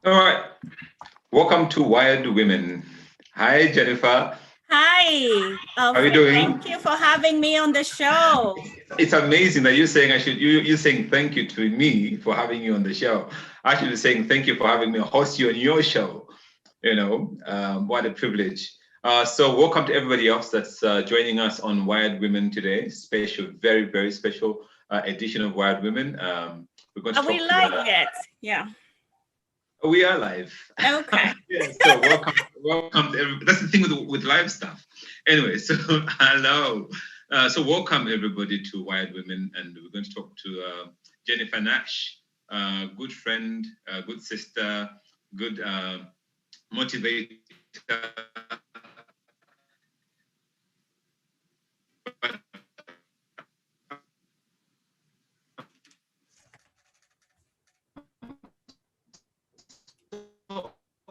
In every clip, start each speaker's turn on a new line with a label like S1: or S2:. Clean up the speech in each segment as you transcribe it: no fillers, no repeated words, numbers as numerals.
S1: All right. Welcome to Wired Women. Hi, Jennifer.
S2: Hi,
S1: How are you
S2: Alfred.
S1: doing?
S2: Thank you for having me on the show.
S1: It's amazing that you're saying you're saying thank you to me for having you on the show. I should be saying thank you for having me host you on your show. What a privilege. So welcome to everybody else that's joining us on Wired Women today. Special, very, very special edition of Wired Women. We're going to
S2: Are we
S1: talk to
S2: live yet? Yeah.
S1: We are live.
S2: Okay.
S1: Yeah, so welcome to everybody. That's the thing with live stuff. Anyway, so hello. So welcome everybody to Wired Women, and we're going to talk to Jennifer Nash, good friend, good sister, good motivator.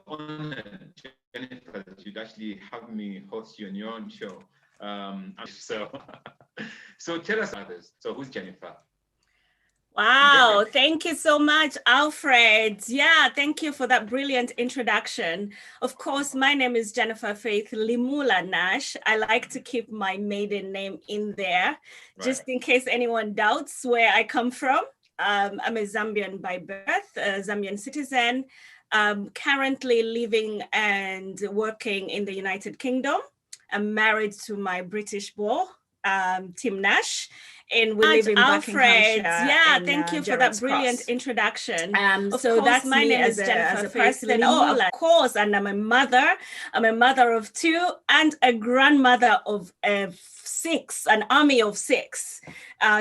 S1: Honored, Jennifer, that you'd actually have me host you on your own show. So, so tell us others. So who's Jennifer?
S2: Wow. Thank you so much, Alfred. Yeah, thank you for that brilliant introduction. Of course, my name is Jennifer Faith Limula Nash. I like to keep my maiden name in there, just in case anyone doubts where I come from. I'm a Zambian by birth, a Zambian citizen, currently living and working in the United Kingdom. I'm married to my British beau, Tim Nash, and we live in Buckinghamshire. Yeah, thank you for that brilliant introduction. So that's my name is Jennifer as a person. Oh, of course, and I'm a mother. I'm a mother of two and a grandmother of six, an army of six,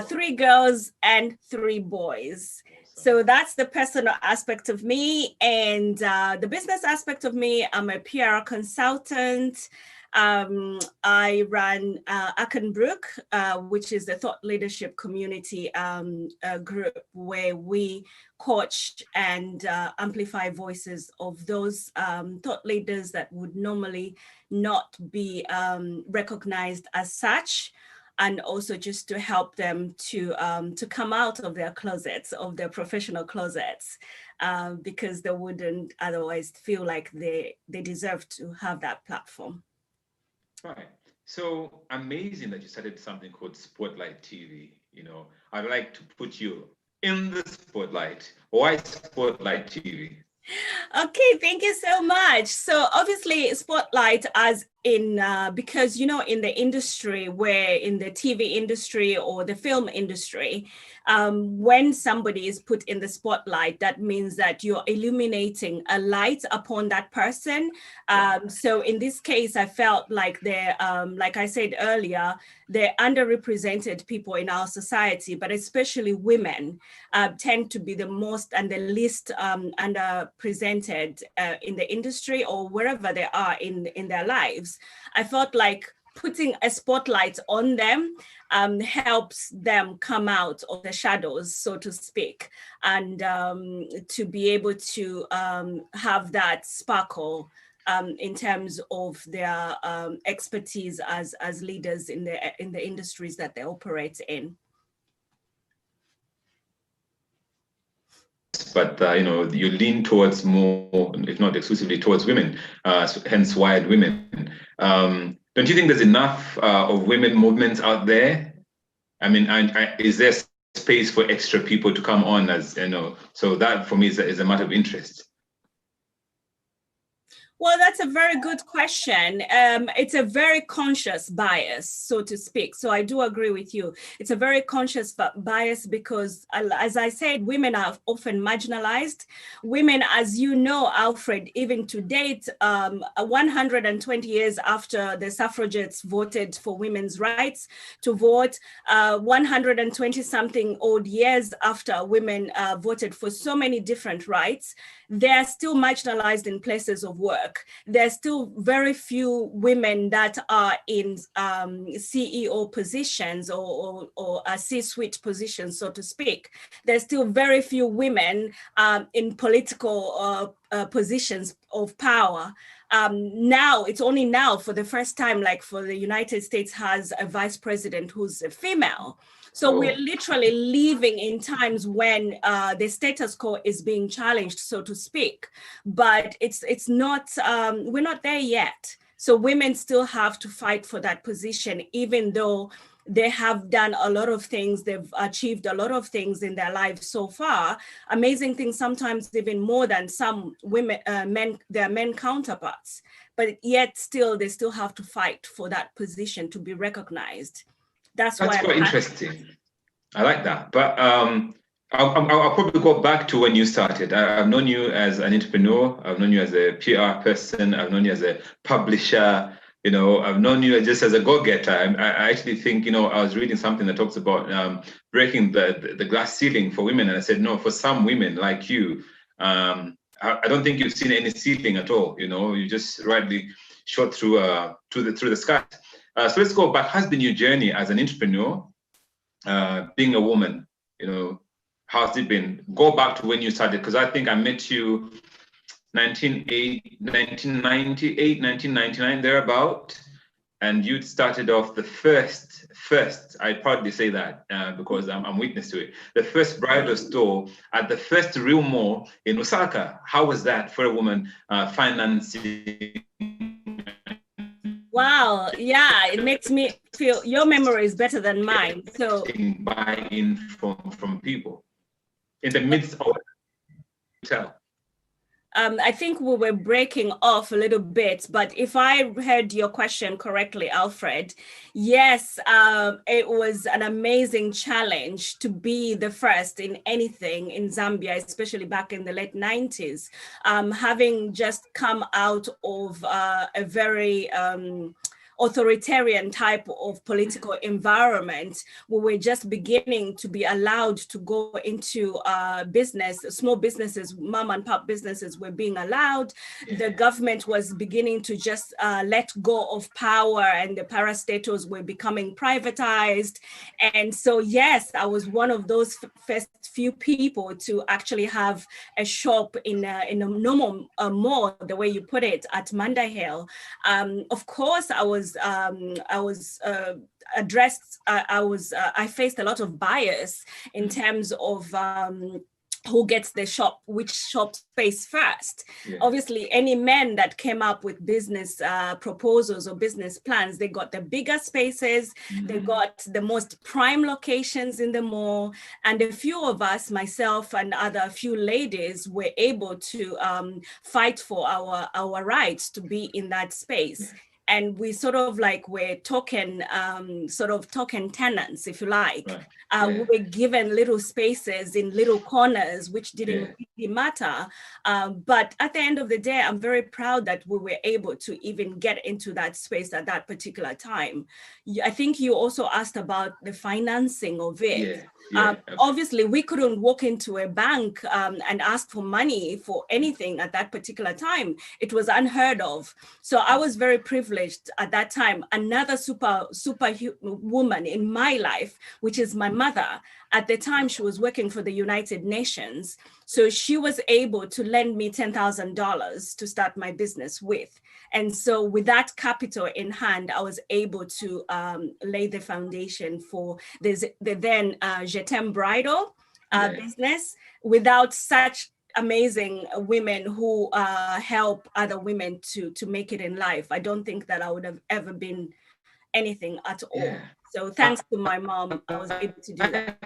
S2: 3 girls and 3 boys. So that's the personal aspect of me, and the business aspect of me. I'm a PR consultant. I run Akenbrook, which is the thought leadership community group where we coach and amplify voices of those thought leaders that would normally not be recognized as such, and also just to help them to come out of their closets, of their professional closets, because they wouldn't otherwise feel like they deserve to have that platform.
S1: Right. So amazing that you started something called Spotlight TV. I'd like to put you in the spotlight. Why Spotlight TV?
S2: Okay, thank you so much. So obviously Spotlight as in, because, in the industry, where in the TV industry or the film industry, when somebody is put in the spotlight, that means that you're illuminating a light upon that person. So in this case, I felt like they're, like I said earlier, they're underrepresented people in our society, but especially women tend to be the most and the least underrepresented in the industry or wherever they are in their lives. I felt like putting a spotlight on them helps them come out of the shadows, so to speak, and to be able to have that sparkle in terms of their expertise as leaders in the industries that they operate in.
S1: But you lean towards more, if not exclusively, towards women, hence Wired Women. Don't you think there's enough of women movements out there? I mean, is there space for extra people to come on, as so that for me is a matter of interest.
S2: Well, that's a very good question. It's a very conscious bias, so to speak. So I do agree with you. It's a very conscious bias because, as I said, women are often marginalized. Women, as you know, Alfred, even to date, 120 years after the suffragettes voted for women's rights to vote, 120 something odd years after women voted for so many different rights, they're still marginalized in places of work. There's still very few women that are in CEO positions or C-suite positions, so to speak. There's still very few women in political positions of power. Now, it's only now for the first time, like for the United States has a vice president who's a female. So we're literally living in times when the status quo is being challenged, so to speak. But it's not, we're not there yet. So women still have to fight for that position, even though they have done a lot of things, they've achieved a lot of things in their lives so far, amazing things, sometimes even more than some women, their men counterparts, but yet still, they still have to fight for that position to be recognized. That's
S1: quite interesting. I like that. But I'll probably go back to when you started. I've known you as an entrepreneur. I've known you as a PR person. I've known you as a publisher. You know, I've known you just as a go-getter. I actually think, you know, I was reading something that talks about breaking the glass ceiling for women. And I said, no, for some women like you, I don't think you've seen any ceiling at all. You know, you just rightly shot through the sky. So let's go back. How's been your journey as an entrepreneur, being a woman? You know, how's it been? Go back to when you started, because I think I met you 1998, 1999, thereabout, and you'd started off the first, I proudly say that because I'm witness to it, the first bridal store at the first real mall in Osaka. How was that for a woman financing?
S2: Wow, yeah, it makes me feel your memory is better than mine. So
S1: buy-in from people in the midst of hotel.
S2: I think we were breaking off a little bit, but if I heard your question correctly, Alfred, yes, it was an amazing challenge to be the first in anything in Zambia, especially back in the late 90s, having just come out of a very authoritarian type of political environment. We were just beginning to be allowed to go into business, small businesses, mom and pop businesses were being allowed. The government was beginning to just let go of power, and the parastatals were becoming privatized. And so, yes, I was one of those first few people to actually have a shop in a normal mall, the way you put it, at Manda Hill. Of course, I faced a lot of bias in terms of who gets the shop, which shop space first. Yeah. Obviously, any men that came up with business proposals or business plans, they got the bigger spaces, they got the most prime locations in the mall. And a few of us, myself and other few ladies, were able to fight for our rights to be in that space. Yeah. And we sort of like were token tenants, if you like. Right. We were given little spaces in little corners, which didn't really matter. But at the end of the day, I'm very proud that we were able to even get into that space at that particular time. I think you also asked about the financing of it. Obviously, we couldn't walk into a bank and ask for money for anything at that particular time. It was unheard of. So I was very privileged at that time. Another super woman in my life, which is my mother. At the time, she was working for the United Nations. So she was able to lend me $10,000 to start my business with. And so with that capital in hand, I was able to lay the foundation for the then Jetem Bridal business. Without such amazing women who help other women to make it in life, I don't think that I would have ever been anything at all. So thanks to my mom, I was able to do that.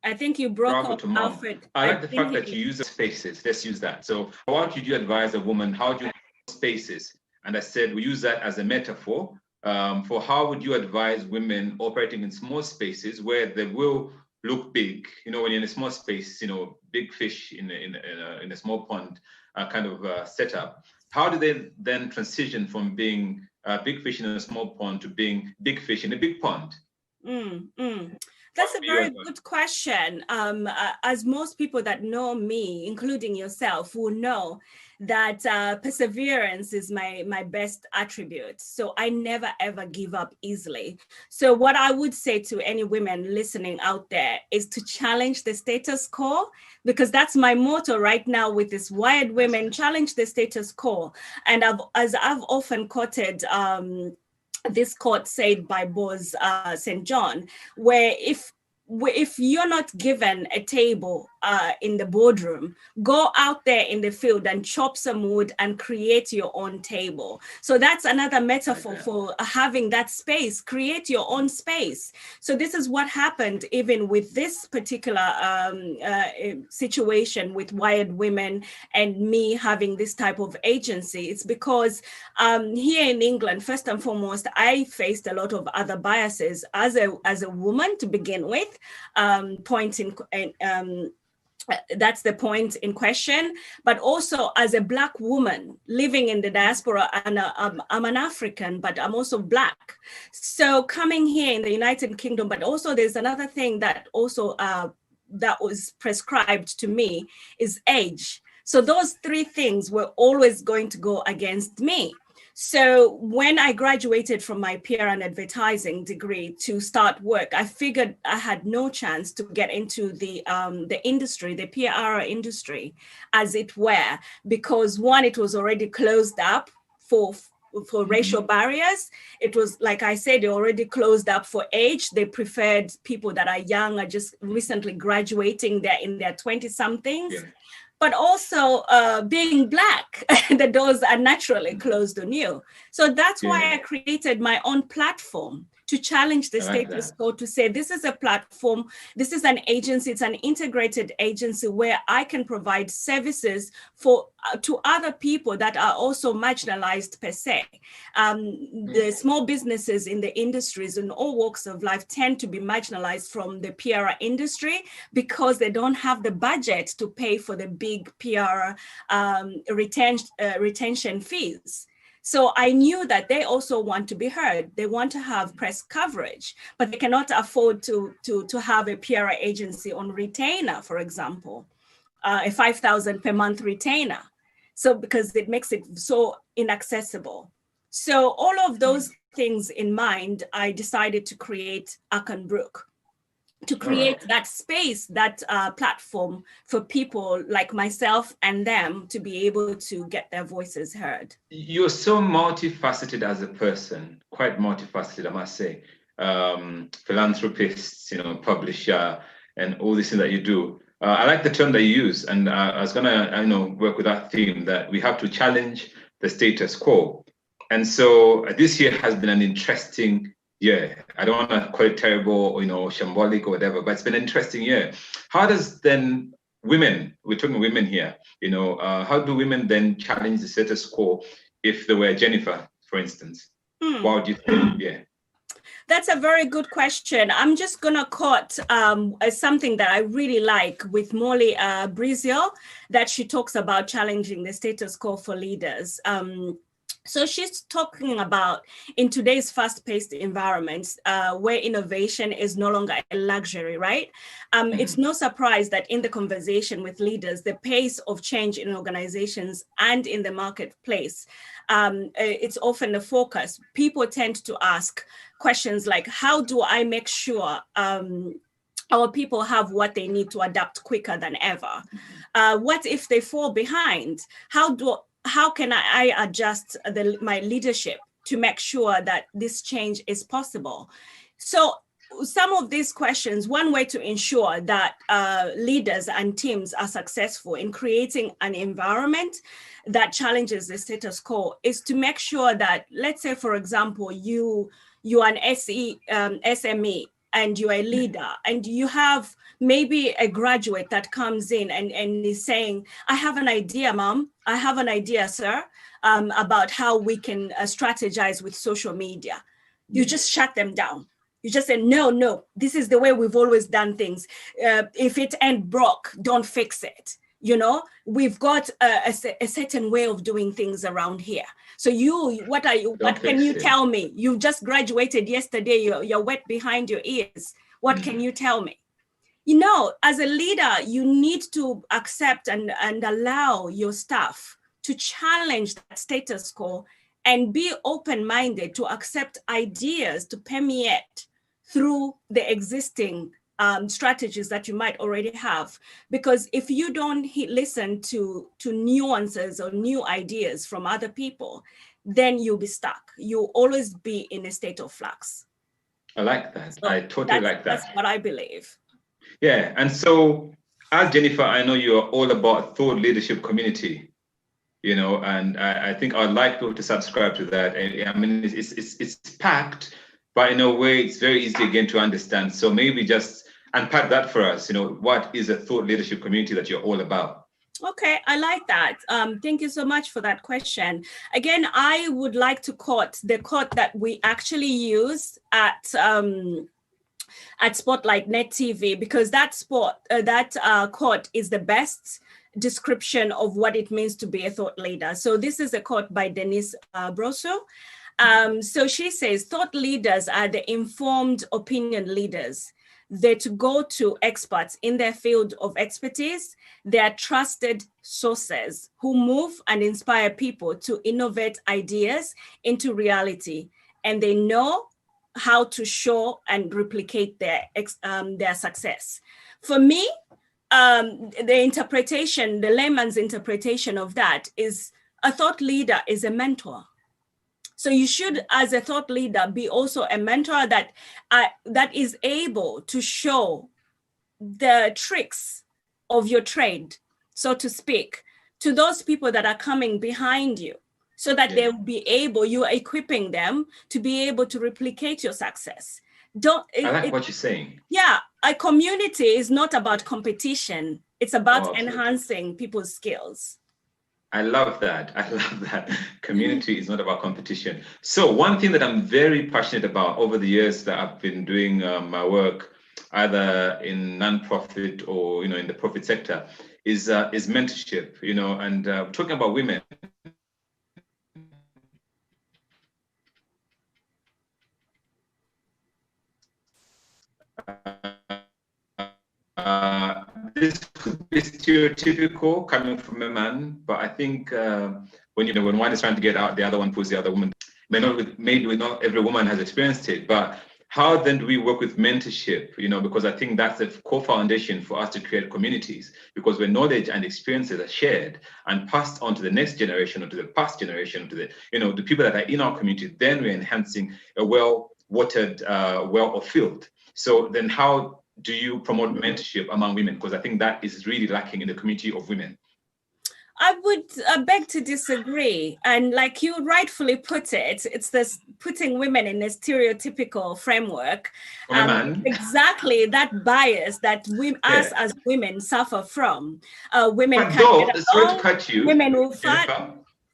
S2: I think you broke up, Alfred.
S1: I like the fact that you use the spaces. Let's use that. So how would you advise a woman, how do you use spaces? And I said, we use that as a metaphor for how would you advise women operating in small spaces where they will look big. You know, when you're in a small space, you know, big fish in a small pond kind of setup. How do they then transition from being big fish in a small pond to being big fish in a big pond?
S2: That's a very good question. As most people that know me, including yourself, will know that perseverance is my best attribute. So I never, ever give up easily. So what I would say to any women listening out there is to challenge the status quo, because that's my motto right now with this Wired Women, challenge the status quo. And I've often quoted this quote said by Bose St. John, where if you're not given a table in the boardroom, go out there in the field and chop some wood and create your own table. So that's another metaphor for having that space. Create your own space. So this is what happened even with this particular situation with Wired Women and me having this type of agency. It's because here in England, first and foremost, I faced a lot of other biases as a woman to begin with. That's the point in question, but also as a Black woman living in the diaspora, and I'm an African, but I'm also Black. So coming here in the United Kingdom, but also there's another thing that also that was prescribed to me is age. So those three things were always going to go against me. So when I graduated from my PR and advertising degree to start work, I figured I had no chance to get into the industry, the PR industry, as it were, because one, it was already closed up for racial barriers. It was, like I said, they already closed up for age. They preferred people that are young, are just recently graduating, they're in their 20-somethings. Yeah. But also being Black, the doors are naturally closed on you. So that's why I created my own platform to challenge the status quo, to say this is a platform, this is an agency, it's an integrated agency where I can provide services to other people that are also marginalized per se. The small businesses in the industries in all walks of life tend to be marginalized from the PR industry because they don't have the budget to pay for the big PR retention fees. So I knew that they also want to be heard. They want to have press coverage, but they cannot afford to have a PR agency on retainer, for example, a $5,000 per month retainer. So because it makes it so inaccessible. So all of those things in mind, I decided to create Brook, to create that space, that platform for people like myself and them to be able to get their voices heard.
S1: You're so multifaceted as a person, quite multifaceted, I must say. Philanthropist, publisher, and all these things that you do. I like the term that you use, and I was gonna, work with that theme that we have to challenge the status quo. And so this year has been an interesting year. I don't want to call it terrible or, shambolic or whatever, but it's been an interesting year. How does then women, we're talking women here, how do women then challenge the status quo if they were Jennifer, for instance? What would you think? Yeah.
S2: That's a very good question. I'm just going to quote something that I really like with Molly Brizio, that she talks about challenging the status quo for leaders. So she's talking about in today's fast-paced environments where innovation is no longer a luxury, right? It's no surprise that in the conversation with leaders, the pace of change in organizations and in the marketplace, it's often the focus. People tend to ask questions like, how do I make sure our people have what they need to adapt quicker than ever? What if they fall behind? How can I adjust my leadership to make sure that this change is possible? So some of these questions, one way to ensure that leaders and teams are successful in creating an environment that challenges the status quo is to make sure that, let's say, for example, you are an SME and you're a leader and you have maybe a graduate that comes in and is saying, I have an idea, Mom. I have an idea, sir, about how we can strategize with social media. You just shut them down. You just say, no, this is the way we've always done things. If it ain't broke, don't fix it. We've got a certain way of doing things around here. So what can you tell me? You just graduated yesterday, you're wet behind your ears. What can you tell me? You know, as a leader, you need to accept and allow your staff to challenge that status quo and be open-minded to accept ideas to permeate through the existing strategies that you might already have. Because if you don't listen to nuances or new ideas from other people, then you'll be stuck. You'll always be in a state of flux.
S1: I like that.
S2: So
S1: I totally like that.
S2: That's what I believe.
S1: Yeah, and so as Jennifer, I know you're all about thought leadership community, you know, and I think I'd like people to subscribe to that. I mean, it's packed, but in a way, it's very easy again to understand. So maybe just unpack that for us. You know, what is a thought leadership community that you're all about?
S2: Okay, I like that. Thank you so much for that question. Again, I would like to quote the quote that we actually use at Spotlight Net TV, because that quote is the best description of what it means to be a thought leader. So this is a quote by Denise Brosso. So she says, thought leaders are the informed opinion leaders. They're to go to experts in their field of expertise. They are trusted sources who move and inspire people to innovate ideas into reality. And they know how to show and replicate their success. For me, the layman's interpretation of that is a thought leader is a mentor. So you should, as a thought leader, be also a mentor that is able to show the tricks of your trade, so to speak, to those people that are coming behind you, so that they will be able, you are equipping them to be able to replicate your success.
S1: I like what you're saying.
S2: Yeah, a community is not about competition. It's about enhancing people's skills.
S1: I love that. I love that. Community is not about competition. So one thing that I'm very passionate about over the years that I've been doing my work, either in nonprofit or in the profit sector, is mentorship. And talking about women. This could be stereotypical coming from a man, but I think when one is trying to get out, the other one pulls the other woman. Maybe not every woman has experienced it, but how then do we work with mentorship? Because I think that's the core foundation for us to create communities, because when knowledge and experiences are shared and passed on to the next generation or to the past generation, to the people that are in our community, then we're enhancing a well-watered well of field. So then how do you promote mentorship among women? Because I think that is really lacking in the community of women.
S2: I would beg to disagree. And like you rightfully put it, it's this putting women in a stereotypical framework. Exactly that bias that us as women suffer from. Women can't get along. Sorry to cut you. Women will fight.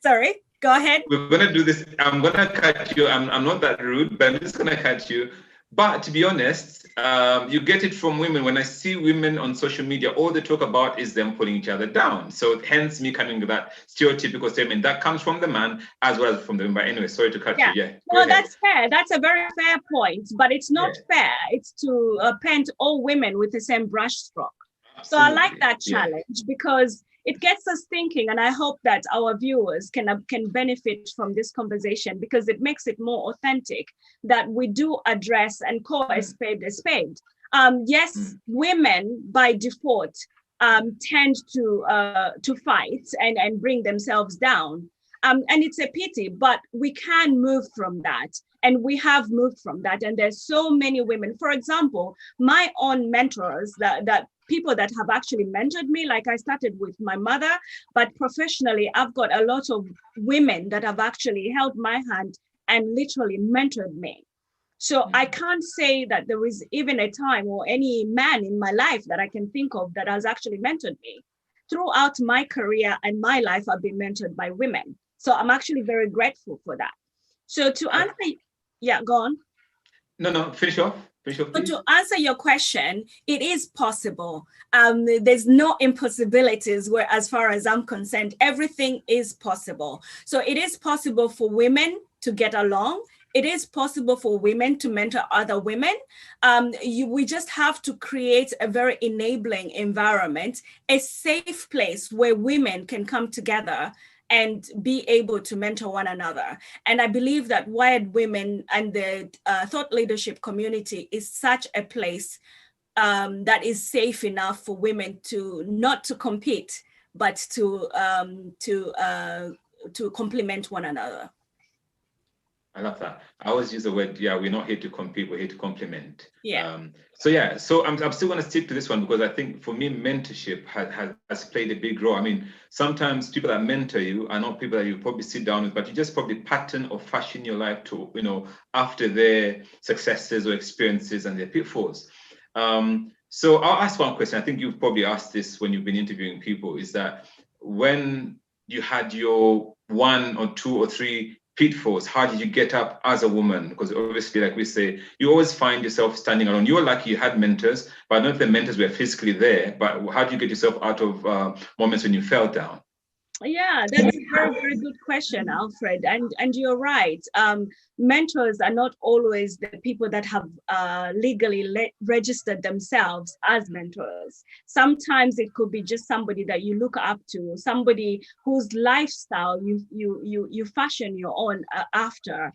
S2: Sorry, go ahead.
S1: We're going to do this. I'm going to cut you. I'm not that rude, but I'm just going to cut you. But to be honest, you get it from women. When I see women on social media, all they talk about is them putting each other down. So hence me coming to that stereotypical statement that comes from the man as well as from the women. But anyway, sorry to cut you. Yeah.
S2: No, that's fair. That's a very fair point. But it's not fair. It's to paint all women with the same brush stroke. Absolutely. So I like that challenge because it gets us thinking, and I hope that our viewers can benefit from this conversation because it makes it more authentic that we do address and call a spade a spade. Yes, women by default tend to fight and bring themselves down. And it's a pity, but we can move from that. And we have moved from that. And there's so many women. For example, my own mentors, that people that have actually mentored me, like I started with my mother, but professionally, I've got a lot of women that have actually held my hand and literally mentored me. So I can't say that there is even a time or any man in my life that I can think of that has actually mentored me. Throughout my career and my life, I've been mentored by women. So I'm actually very grateful for that. So to answer, go on.
S1: No, finish off.
S2: But to answer your question, it is possible. There's no impossibilities where, as far as I'm concerned, everything is possible. So it is possible for women to get along. it is possible for women to mentor other women. We just have to create a very enabling environment, a safe place where women can come together and be able to mentor one another. And I believe that Wired Women and the thought leadership community is such a place that is safe enough for women to not to compete, but to complement one another.
S1: I love that. I always use the word, yeah, we're not here to compete, we're here to complement.
S2: Yeah.
S1: So I'm still going to stick to this one because I think for me, mentorship has played a big role. I mean, sometimes people that mentor you are not people that you probably sit down with, but you just probably pattern or fashion your life to, after their successes or experiences and their pitfalls. So I'll ask one question. I think you've probably asked this when you've been interviewing people, is that when you had your 1 or 2 or 3 pitfalls, how did you get up as a woman? Because obviously, like we say, you always find yourself standing alone. You were lucky you had mentors, but I don't know if the mentors were physically there, but how do you get yourself out of moments when you fell down?
S2: Yeah, that's a very, very good question, Alfred. And you're right. Mentors are not always the people that have legally registered themselves as mentors. Sometimes it could be just somebody that you look up to, somebody whose lifestyle you fashion your own after.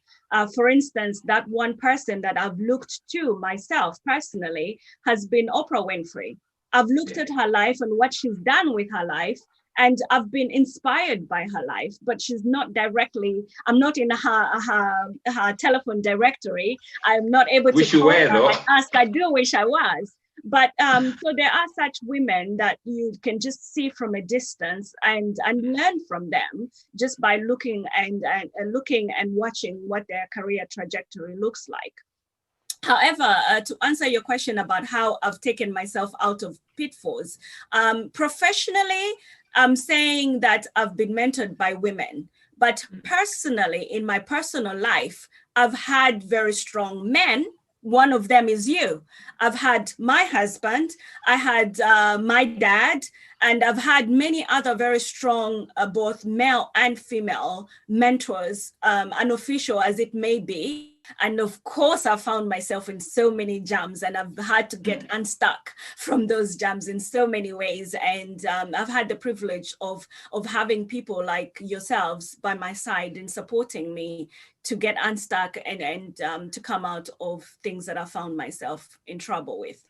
S2: For instance, that one person that I've looked to myself personally has been Oprah Winfrey. I've looked at her life and what she's done with her life, and I've been inspired by her life, but she's not directly, I'm not in her telephone directory. I'm not able to call her and ask. I do wish I was. But so there are such women that you can just see from a distance and learn from them just by looking and watching what their career trajectory looks like. However, to answer your question about how I've taken myself out of pitfalls, professionally, I'm saying that I've been mentored by women, but personally, in my personal life, I've had very strong men. One of them is you. I've had my husband, I had my dad, and I've had many other very strong, both male and female mentors, unofficial as it may be. And of course, I found myself in so many jams, and I've had to get unstuck from those jams in so many ways. And I've had the privilege of having people like yourselves by my side and supporting me to get unstuck and to come out of things that I found myself in trouble with.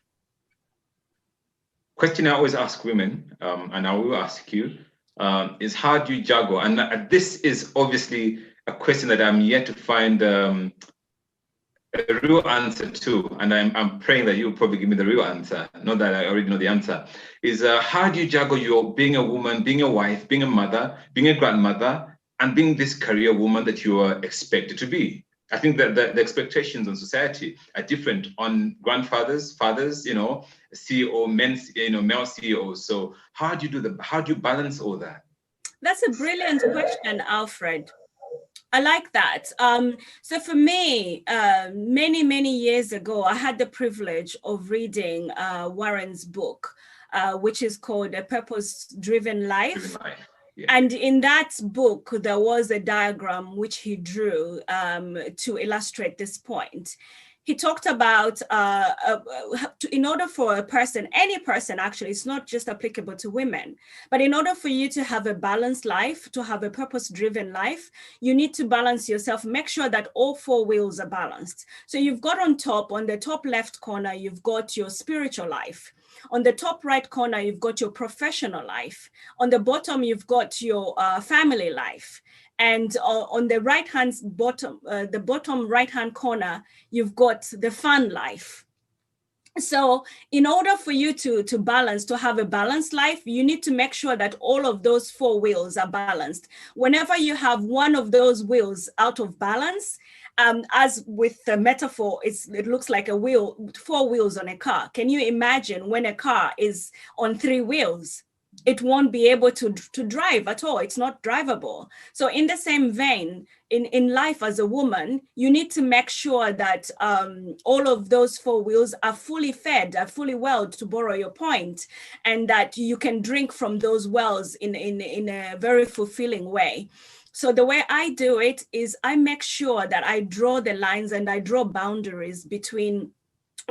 S1: Question I always ask women, and I will ask you, is how do you juggle? And this is obviously a question that I'm yet to find a real answer to, and I'm praying that you'll probably give me the real answer, not that I already know the answer, is how do you juggle your being a woman, being a wife, being a mother, being a grandmother, and being this career woman that you are expected to be? I think that the expectations on society are different on grandfathers, fathers, CEO, men, male CEOs. So how do you balance all that?
S2: That's a brilliant question, Alfred. I like that. So for me, many years ago, I had the privilege of reading Warren's book, which is called A Purpose-Driven Life. Yeah. And in that book, there was a diagram which he drew to illustrate this point. He talked about in order for a person, any person actually, it's not just applicable to women, but in order for you to have a balanced life, to have a purpose-driven life, you need to balance yourself, make sure that all 4 wheels are balanced. So you've got on the top left corner, you've got your spiritual life. On the top right corner, you've got your professional life. On the bottom, you've got your family life. And on the the bottom right-hand corner, you've got the fun life. So in order for you to balance, to have a balanced life, you need to make sure that all of those 4 wheels are balanced. Whenever you have one of those wheels out of balance, as with the metaphor, it looks like 4 wheels on a car. Can you imagine when a car is on 3 wheels? it won't be able to drive at all. It's not drivable. So in the same vein, in life as a woman, you need to make sure that all of those four wheels are fully fed, are fully welled, to borrow your point, and that you can drink from those wells in a very fulfilling way. So the way I do it is I make sure that I draw the lines and I draw boundaries between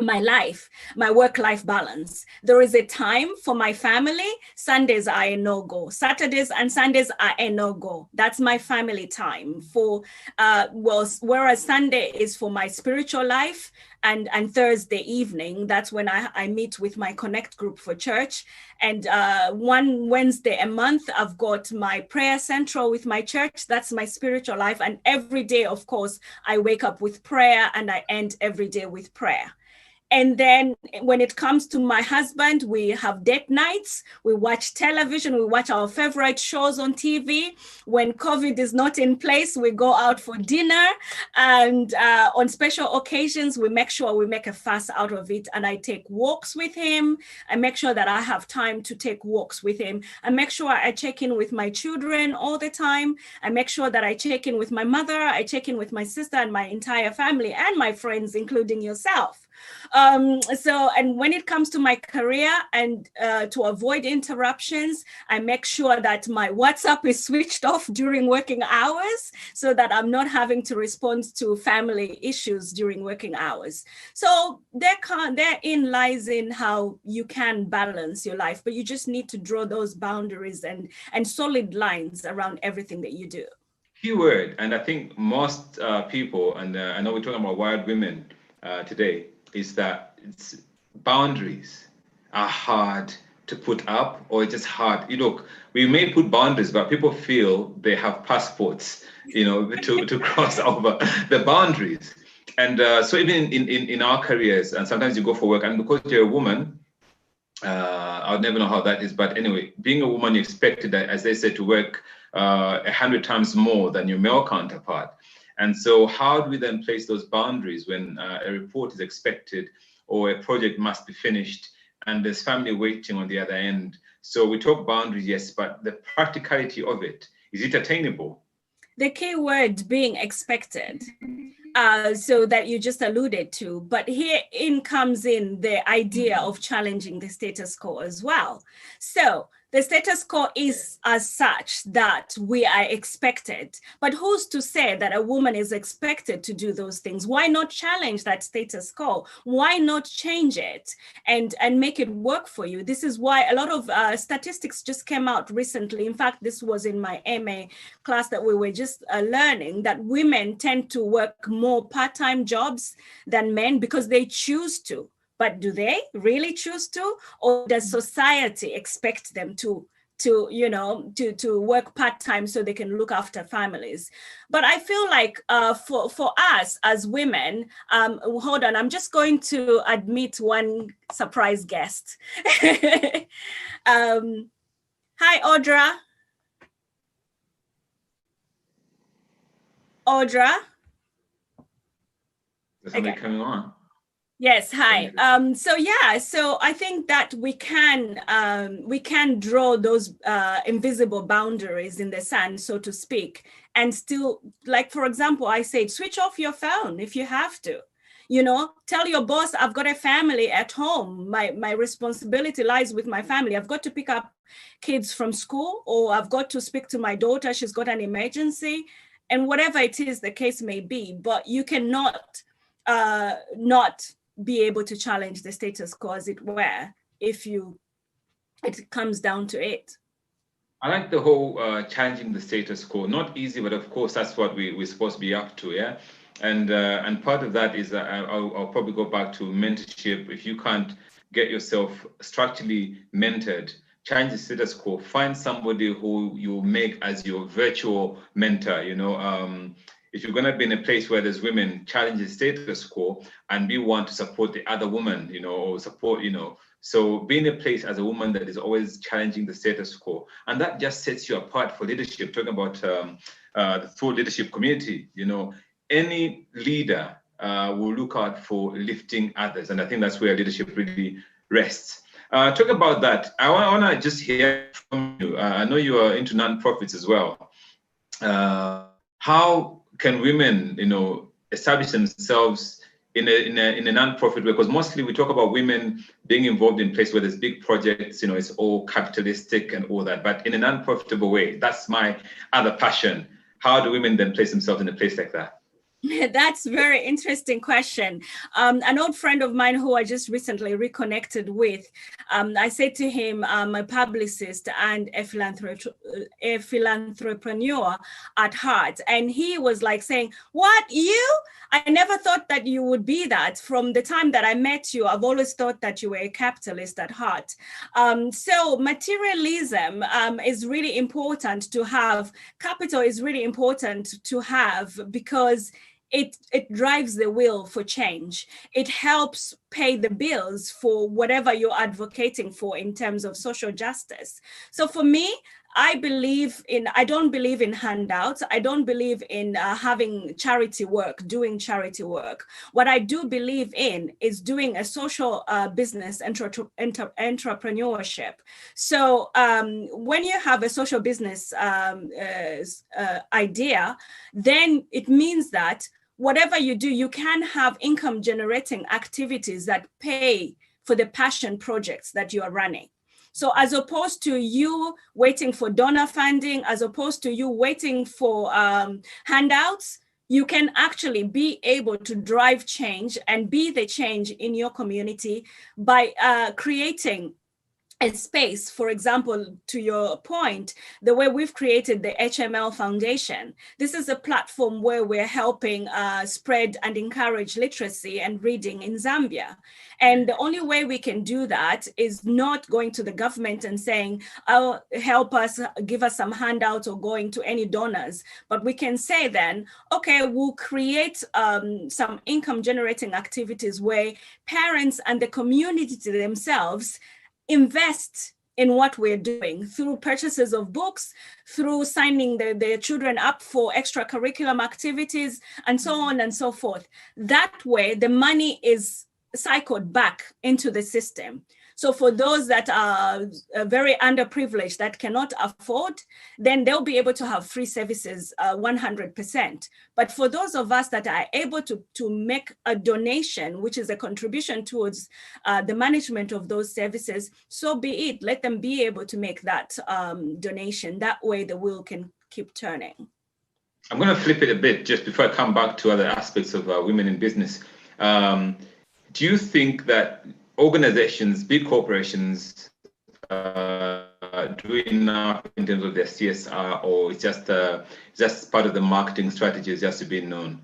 S2: my life, my work-life balance. There is a time for my family. Sundays are a no-go. Saturdays and Sundays are a no-go. That's my family time. Whereas Sunday is for my spiritual life, and Thursday evening, that's when I meet with my Connect group for church. And one Wednesday a month, I've got my prayer central with my church. That's my spiritual life. And every day, of course, I wake up with prayer and I end every day with prayer. And then when it comes to my husband, we have date nights, we watch television, we watch our favorite shows on TV. When COVID is not in place, we go out for dinner. And on special occasions, we make sure we make a fuss out of it. And I take walks with him. I make sure that I have time to take walks with him. I make sure I check in with my children all the time. I make sure that I check in with my mother. I check in with my sister and my entire family and my friends, including yourself. And when it comes to my career and to avoid interruptions, I make sure that my WhatsApp is switched off during working hours so that I'm not having to respond to family issues during working hours. So therein lies in how you can balance your life, but you just need to draw those boundaries and solid lines around everything that you do.
S1: Keyword, and I think most people, and I know we're talking about wild women today, is that boundaries are hard to put up, or it's just hard. Look, we may put boundaries, but people feel they have passports, to cross over the boundaries. And so even in our careers, and sometimes you go for work, and because you're a woman, I'll never know how that is. But anyway, being a woman, you're expected, as they say, to work 100 times more than your male counterpart. And so how do we then place those boundaries when a report is expected or a project must be finished and there's family waiting on the other end? So we talk boundaries, yes, but the practicality of it, is it attainable?
S2: The key word being expected, so that you just alluded to, but herein comes in the idea of challenging the status quo as well. So the status quo is as such that we are expected, but who's to say that a woman is expected to do those things? Why not challenge that status quo? Why not change it and make it work for you? This is why a lot of statistics just came out recently. In fact, this was in my MA class that we were just learning, that women tend to work more part-time jobs than men because they choose to. But do they really choose to, or does society expect them to work part-time so they can look after families? But I feel like for us as women, hold on, I'm just going to admit one surprise guest. Hi, Audra. Audra?
S1: There's something coming on.
S2: Yes, hi. So I think that we can draw those invisible boundaries in the sand, so to speak, and still, like, for example, I said, switch off your phone if you have to. Tell your boss, I've got a family at home. My responsibility lies with my family. I've got to pick up kids from school, or I've got to speak to my daughter. She's got an emergency, and whatever it is the case may be. But you cannot not be able to challenge the status quo, as it were, if it comes down to it.
S1: I like the whole challenging the status quo. Not easy, but of course that's what we're supposed to be up to, yeah. And part of that is I'll probably go back to mentorship. If you can't get yourself structurally mentored, challenge the status quo. Find somebody who you make as your virtual mentor. If you're going to be in a place where there's women, challenge the status quo and be one to support the other woman, or support, So be in a place as a woman that is always challenging the status quo. And that just sets you apart for leadership. Talking about the full leadership community, any leader will look out for lifting others. And I think that's where leadership really rests. Talk about that. I want to just hear from you. I know you are into nonprofits as well. How can women, establish themselves in a nonprofit way? Because mostly we talk about women being involved in places where there's big projects, it's all capitalistic and all that, but in a non-profitable way. That's my other passion. How do women then place themselves in a place like that?
S2: That's a very interesting question. An old friend of mine who I just recently reconnected with, I said to him, I'm a publicist and a philanthropreneur at heart. And he was like saying, what, you? I never thought that you would be that. From the time that I met you, I've always thought that you were a capitalist at heart. So materialism is really important to have. Capital is really important to have because it drives the will for change. It helps pay the bills for whatever you're advocating for in terms of social justice. So for me, I don't believe in handouts. I don't believe in having charity work, doing charity work. What I do believe in is doing a social business entrepreneurship. So when you have a social business idea, then it means that whatever you do, you can have income generating activities that pay for the passion projects that you are running. So as opposed to you waiting for donor funding, as opposed to you waiting for handouts, you can actually be able to drive change and be the change in your community by creating a space. For example, to your point, the way we've created the Hml Foundation, this is a platform where we're helping spread and encourage literacy and reading in Zambia. And the only way we can do that is not going to the government and saying, oh, help us, give us some handouts, or going to any donors. But we can say then, okay, we'll create some income generating activities where parents and the community themselves invest in what we're doing through purchases of books, through signing their children up for extracurricular activities, and so on and so forth. That way, the money is cycled back into the system. So for those that are very underprivileged, that cannot afford, then they'll be able to have free services 100%. But for those of us that are able to make a donation, which is a contribution towards the management of those services, so be it. Let them be able to make that donation. That way the wheel can keep turning.
S1: I'm going to flip it a bit just before I come back to other aspects of women in business. Do you think that organizations, big corporations, do enough in terms of their CSR, or it's just part of the marketing strategy, is just to be known?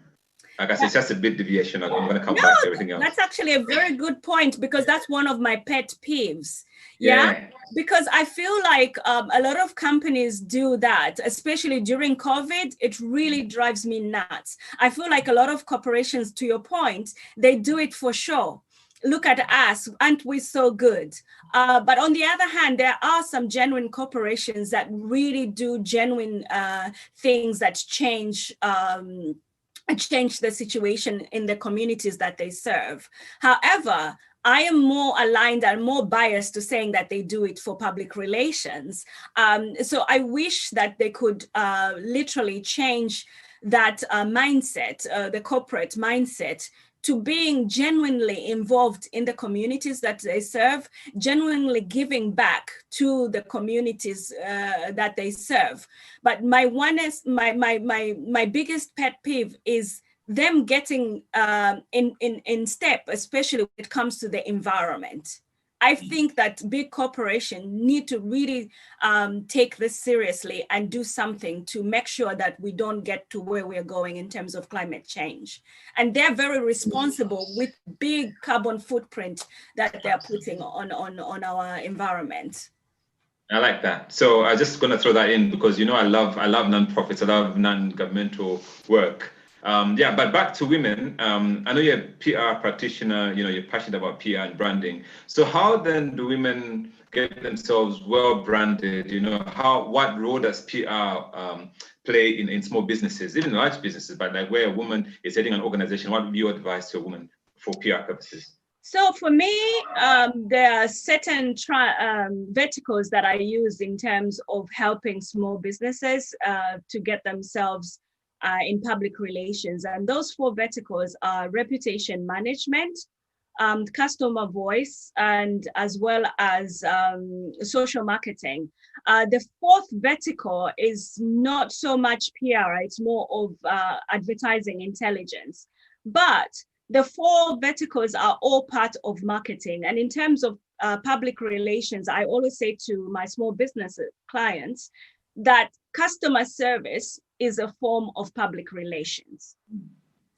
S1: Like I said, it's just a bit deviation. I'm going to come back to everything else.
S2: That's actually a very good point, because that's one of my pet peeves. Yeah. Because I feel like a lot of companies do that, especially during COVID. It really drives me nuts. I feel like a lot of corporations, to your point, they do it for show. Look at us, aren't we so good? But on the other hand, there are some genuine corporations that really do genuine things that change the situation in the communities that they serve. However, I am more aligned and more biased to saying that they do it for public relations. So I wish that they could literally change that mindset, the corporate mindset, to being genuinely involved in the communities that they serve, genuinely giving back to the communities that they serve. But my biggest pet peeve is them getting in step, especially when it comes to the environment. I think that big corporations need to really take this seriously and do something to make sure that we don't get to where we're going in terms of climate change. And they're very responsible with big carbon footprint that they're putting on our environment.
S1: I like that. So I'm just going to throw that in because, I love nonprofits. I love non-governmental work. But back to women. I know you're a PR practitioner, you're passionate about PR and branding. So how then do women get themselves well branded? What role does PR play in small businesses, even large businesses, but like where a woman is heading an organization? What would be your advice to a woman for PR purposes?
S2: So for me, there are certain verticals that I use in terms of helping small businesses to get themselves in public relations. And those 4 verticals are reputation management, customer voice, and as well as social marketing. The 4th vertical is not so much PR, it's more of advertising intelligence. But the 4 verticals are all part of marketing. And in terms of public relations, I always say to my small business clients that customer service is a form of public relations.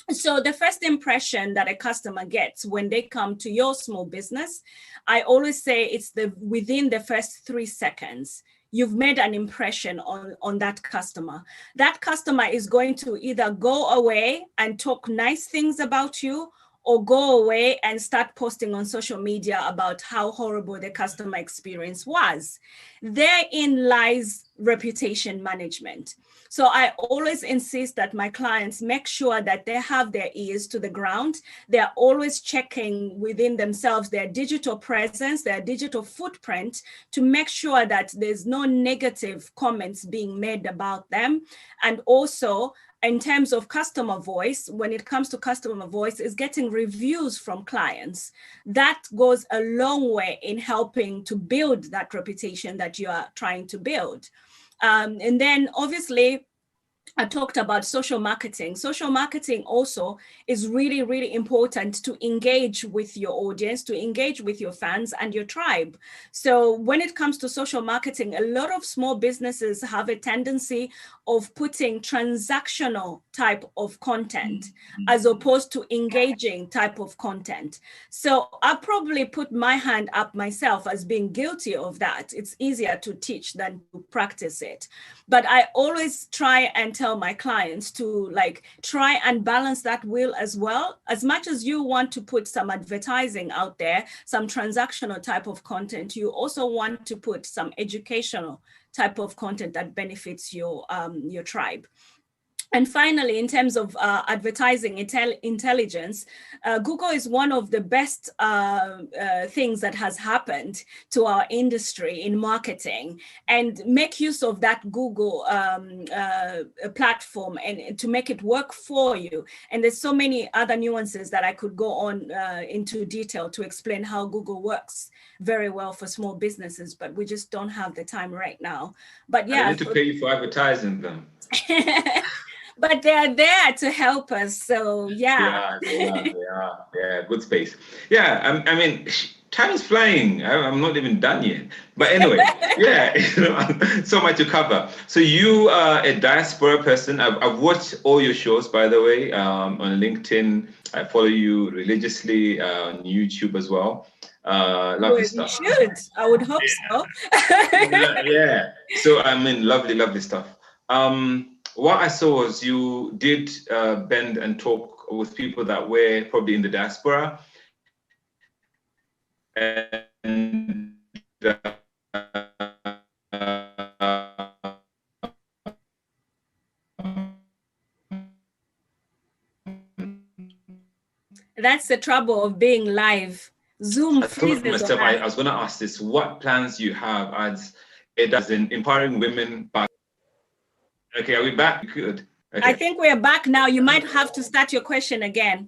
S2: So the first impression that a customer gets when they come to your small business, I always say it's within the first 3 seconds. You've made an impression on that customer. That customer is going to either go away and talk nice things about you, or go away and start posting on social media about how horrible the customer experience was. Therein lies reputation management. So I always insist that my clients make sure that they have their ears to the ground. They're always checking within themselves their digital presence, their digital footprint, to make sure that there's no negative comments being made about them. And also, in terms of customer voice, when it comes to customer voice, is getting reviews from clients. That goes a long way in helping to build that reputation that you are trying to build. And then obviously, I talked about social marketing. Social marketing also is really, really important to engage with your audience, to engage with your fans and your tribe. So when it comes to social marketing, a lot of small businesses have a tendency of putting transactional type of content as opposed to engaging type of content. So I probably put my hand up myself as being guilty of that. It's easier to teach than to practice it. But I always try and tell my clients to try and balance that wheel as well. As much as you want to put some advertising out there, some transactional type of content, you also want to put some educational type of content that benefits your tribe. And finally, in terms of advertising intelligence, Google is one of the best things that has happened to our industry in marketing, and make use of that Google platform and to make it work for you. And there's so many other nuances that I could go on into detail to explain how Google works very well for small businesses, but we just don't have the time right now. But yeah,
S1: I need to pay you for advertising them.
S2: But they're there to help us. So yeah.
S1: They are. Yeah, good space. Yeah, I mean, time is flying. I'm not even done yet. But anyway, yeah, so much to cover. So you are a diaspora person. I've watched all your shows, by the way, on LinkedIn. I follow you religiously on YouTube as well. Lovely stuff.
S2: You should. I would hope so.
S1: Yeah. So I mean, lovely stuff. What I saw was you did bend and talk with people that were probably in the diaspora. And
S2: that's the trouble of being live. Zoom freezes.
S1: I was going to ask this: what plans you have as in empowering women back? Okay, are we back? Good. Okay.
S2: I think we're back now. You might have to start your question again.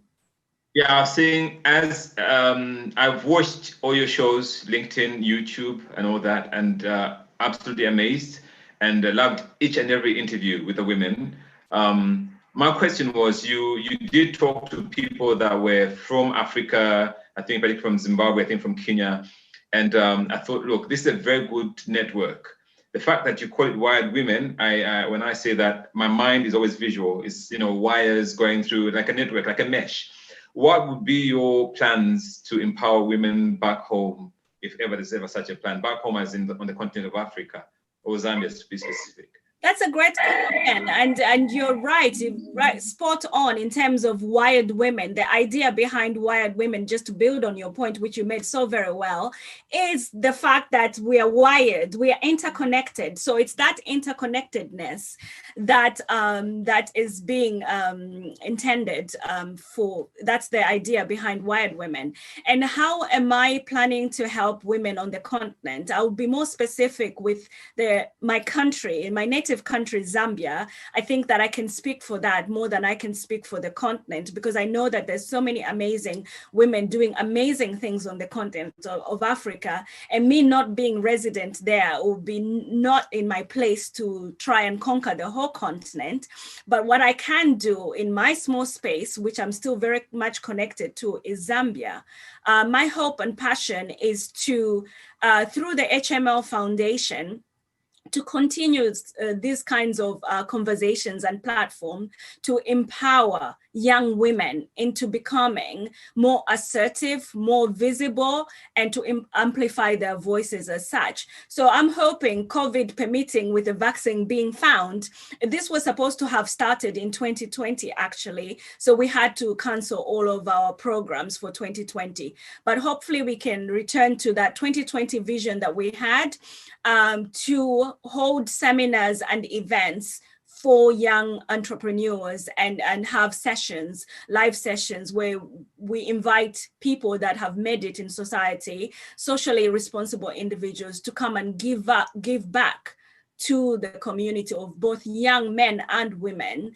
S1: Yeah, I was saying, as I've watched all your shows, LinkedIn, YouTube, and all that, and absolutely amazed, and loved each and every interview with the women. My question was, you did talk to people that were from Africa, I think particularly from Zimbabwe, I think from Kenya, and I thought, look, this is a very good network. The fact that you call it wired women, when I say that, my mind is always visual. It's wires going through like a network, like a mesh. What would be your plans to empower women back home, if ever there's ever such a plan, back home as on the continent of Africa, or Zambia to be specific?
S2: That's a great comment, and you're right, spot on in terms of wired women. The idea behind wired women, just to build on your point, which you made so very well, is the fact that we are wired, we are interconnected. So it's that interconnectedness that that is being intended for. That's the idea behind wired women. And how am I planning to help women on the continent? I will be more specific with my country, in my native country, Zambia. I think that I can speak for that more than I can speak for the continent, because I know that there's so many amazing women doing amazing things on the continent of Africa, and me not being resident there will be not in my place to try and conquer the whole continent. But what I can do in my small space, which I'm still very much connected to, is Zambia. My hope and passion is to, through the Hml Foundation, to continue these kinds of conversations and platform to empower young women into becoming more assertive, more visible, and to amplify their voices as such. So I'm hoping, COVID permitting, with the vaccine being found, this was supposed to have started in 2020 actually. So we had to cancel all of our programs for 2020. But hopefully we can return to that 2020 vision that we had, to hold seminars and events for young entrepreneurs and have sessions, live sessions, where we invite people that have made it in society, socially responsible individuals, to come and give back to the community of both young men and women,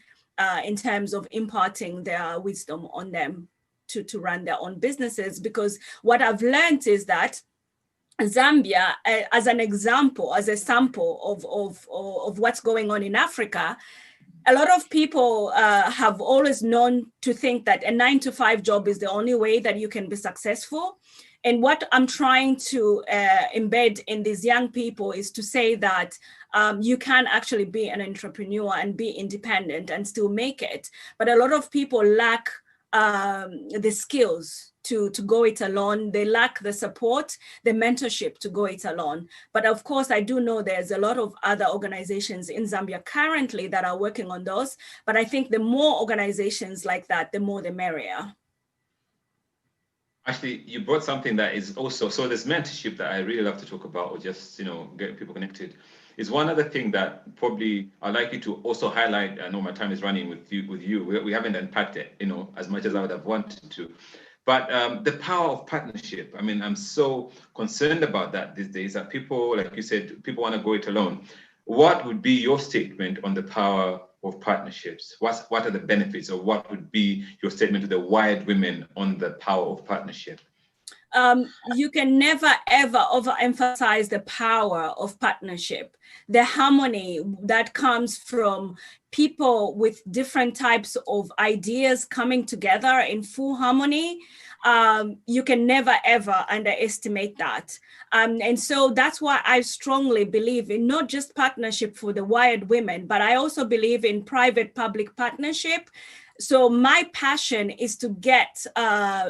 S2: in terms of imparting their wisdom on them to run their own businesses. Because what I've learned is that Zambia, as an example, as a sample of what's going on in Africa, a lot of people have always known to think that a 9-to-5 job is the only way that you can be successful. And what I'm trying to embed in these young people is to say that you can actually be an entrepreneur and be independent and still make it. But a lot of people lack the skills to go it alone. They lack the support, the mentorship to go it alone. But of course, I do know there's a lot of other organizations in Zambia currently that are working on those. But I think the more organizations like that, the more the merrier.
S1: Actually, you brought something that is also, so this mentorship that I really love to talk about, or just, get people connected, is one other thing that probably I'd like you to also highlight. I know my time is running with you. We haven't unpacked it, as much as I would have wanted to. But the power of partnership. I mean, I'm so concerned about that these days, that people, like you said, people want to go it alone. What would be your statement on the power of partnerships? What are the benefits, or what would be your statement to the wired women on the power of partnership?
S2: You can never, ever overemphasize the power of partnership, the harmony that comes from people with different types of ideas coming together in full harmony. You can never, ever underestimate that. And so that's why I strongly believe in not just partnership for the wired women, but I also believe in private-public partnership. So my passion is to get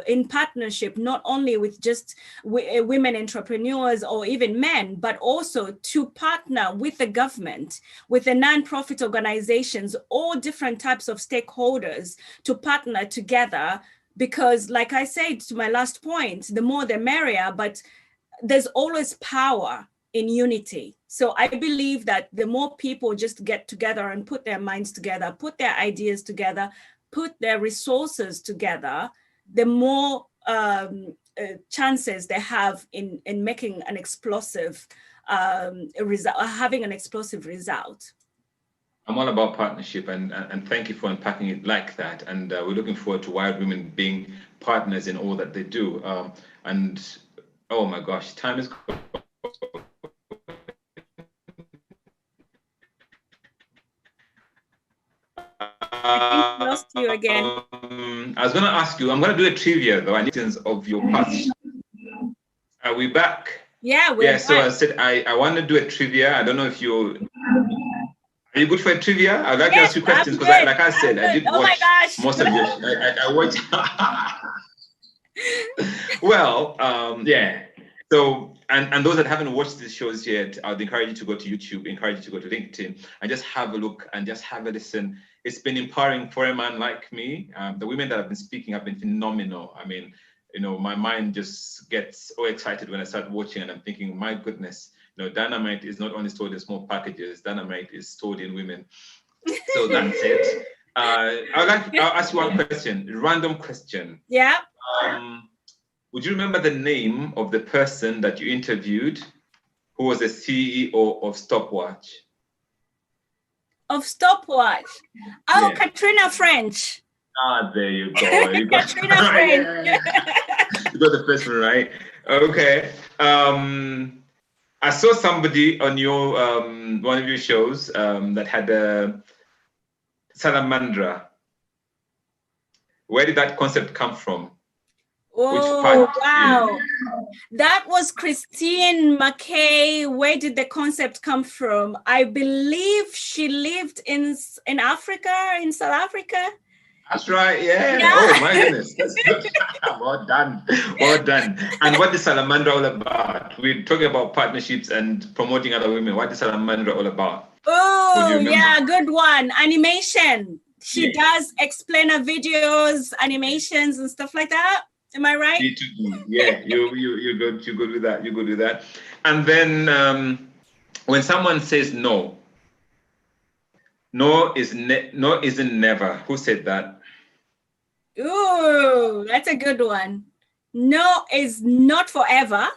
S2: in partnership, not only with just women entrepreneurs or even men, but also to partner with the government, with the non-profit organizations, all different types of stakeholders, to partner together. Because like I said to my last point, the more the merrier, but there's always power in unity. So I believe that the more people just get together and put their minds together, put their ideas together, put their resources together, the more chances they have in making an explosive result, having an explosive result.
S1: I'm all about partnership, and thank you for unpacking it like that. And we're looking forward to wired women being partners in all that they do. And oh my gosh, time is gone.
S2: I think we lost you again.
S1: I was going to ask you, I'm going to do a trivia though, and instance of your past. Are we back?
S2: Yeah, we're back.
S1: So I said I want to do a trivia. I don't know if are you good for a trivia? I'd like to ask you questions, because like I said, I did watch most of your, I watched. Well, yeah. So and those that haven't watched these shows yet, I'd encourage you to go to YouTube, encourage you to go to LinkedIn, and just have a look and just have a listen. It's been empowering for a man like me. The women that have been speaking have been phenomenal. I mean, you know, my mind just gets so excited when I start watching, and I'm thinking, my goodness, you know, dynamite is not only stored in small packages, dynamite is stored in women. So that's it. I'll ask you one question, a random question.
S2: Yeah.
S1: Would you remember the name of the person that you interviewed who was the CEO of Stopwatch?
S2: Of Stopwatch? Oh,
S1: Yeah.
S2: Katrina French.
S1: Ah, there you go. You got
S2: Katrina French.
S1: You got the first one right. Okay. I saw somebody on your one of your shows that had a salamandra. Where did that concept come from?
S2: Oh, wow. That was Christine McKay. Where did the concept come from? I believe she lived in Africa, in South Africa.
S1: That's right, yeah. Oh my goodness. Well done. Well done. And what is Salamandra all about? We're talking about partnerships and promoting other women. What is Salamandra all about?
S2: Oh, yeah, good one. Animation. She does explainer videos, animations and stuff like that. Am I right?
S1: Yeah, you're good with that. You're good with that. And then when someone says no, no isn't never. Who said that?
S2: Ooh, that's a good one. No is not forever.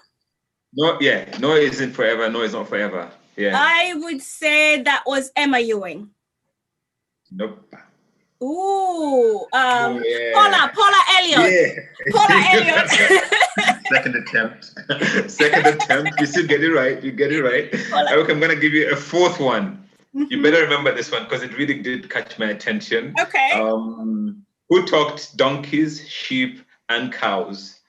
S1: No, yeah. No isn't forever. No is not forever. Yeah.
S2: I would say that was Emma Ewing.
S1: Nope.
S2: Ooh,
S1: yeah.
S2: Paula Elliott.
S1: Yeah.
S2: Paula Elliott.
S1: Second attempt. You still get it right. You get it right. Okay, I'm gonna give you a fourth one. You better remember this one because it really did catch my attention.
S2: Okay.
S1: Who talked donkeys, sheep, and cows?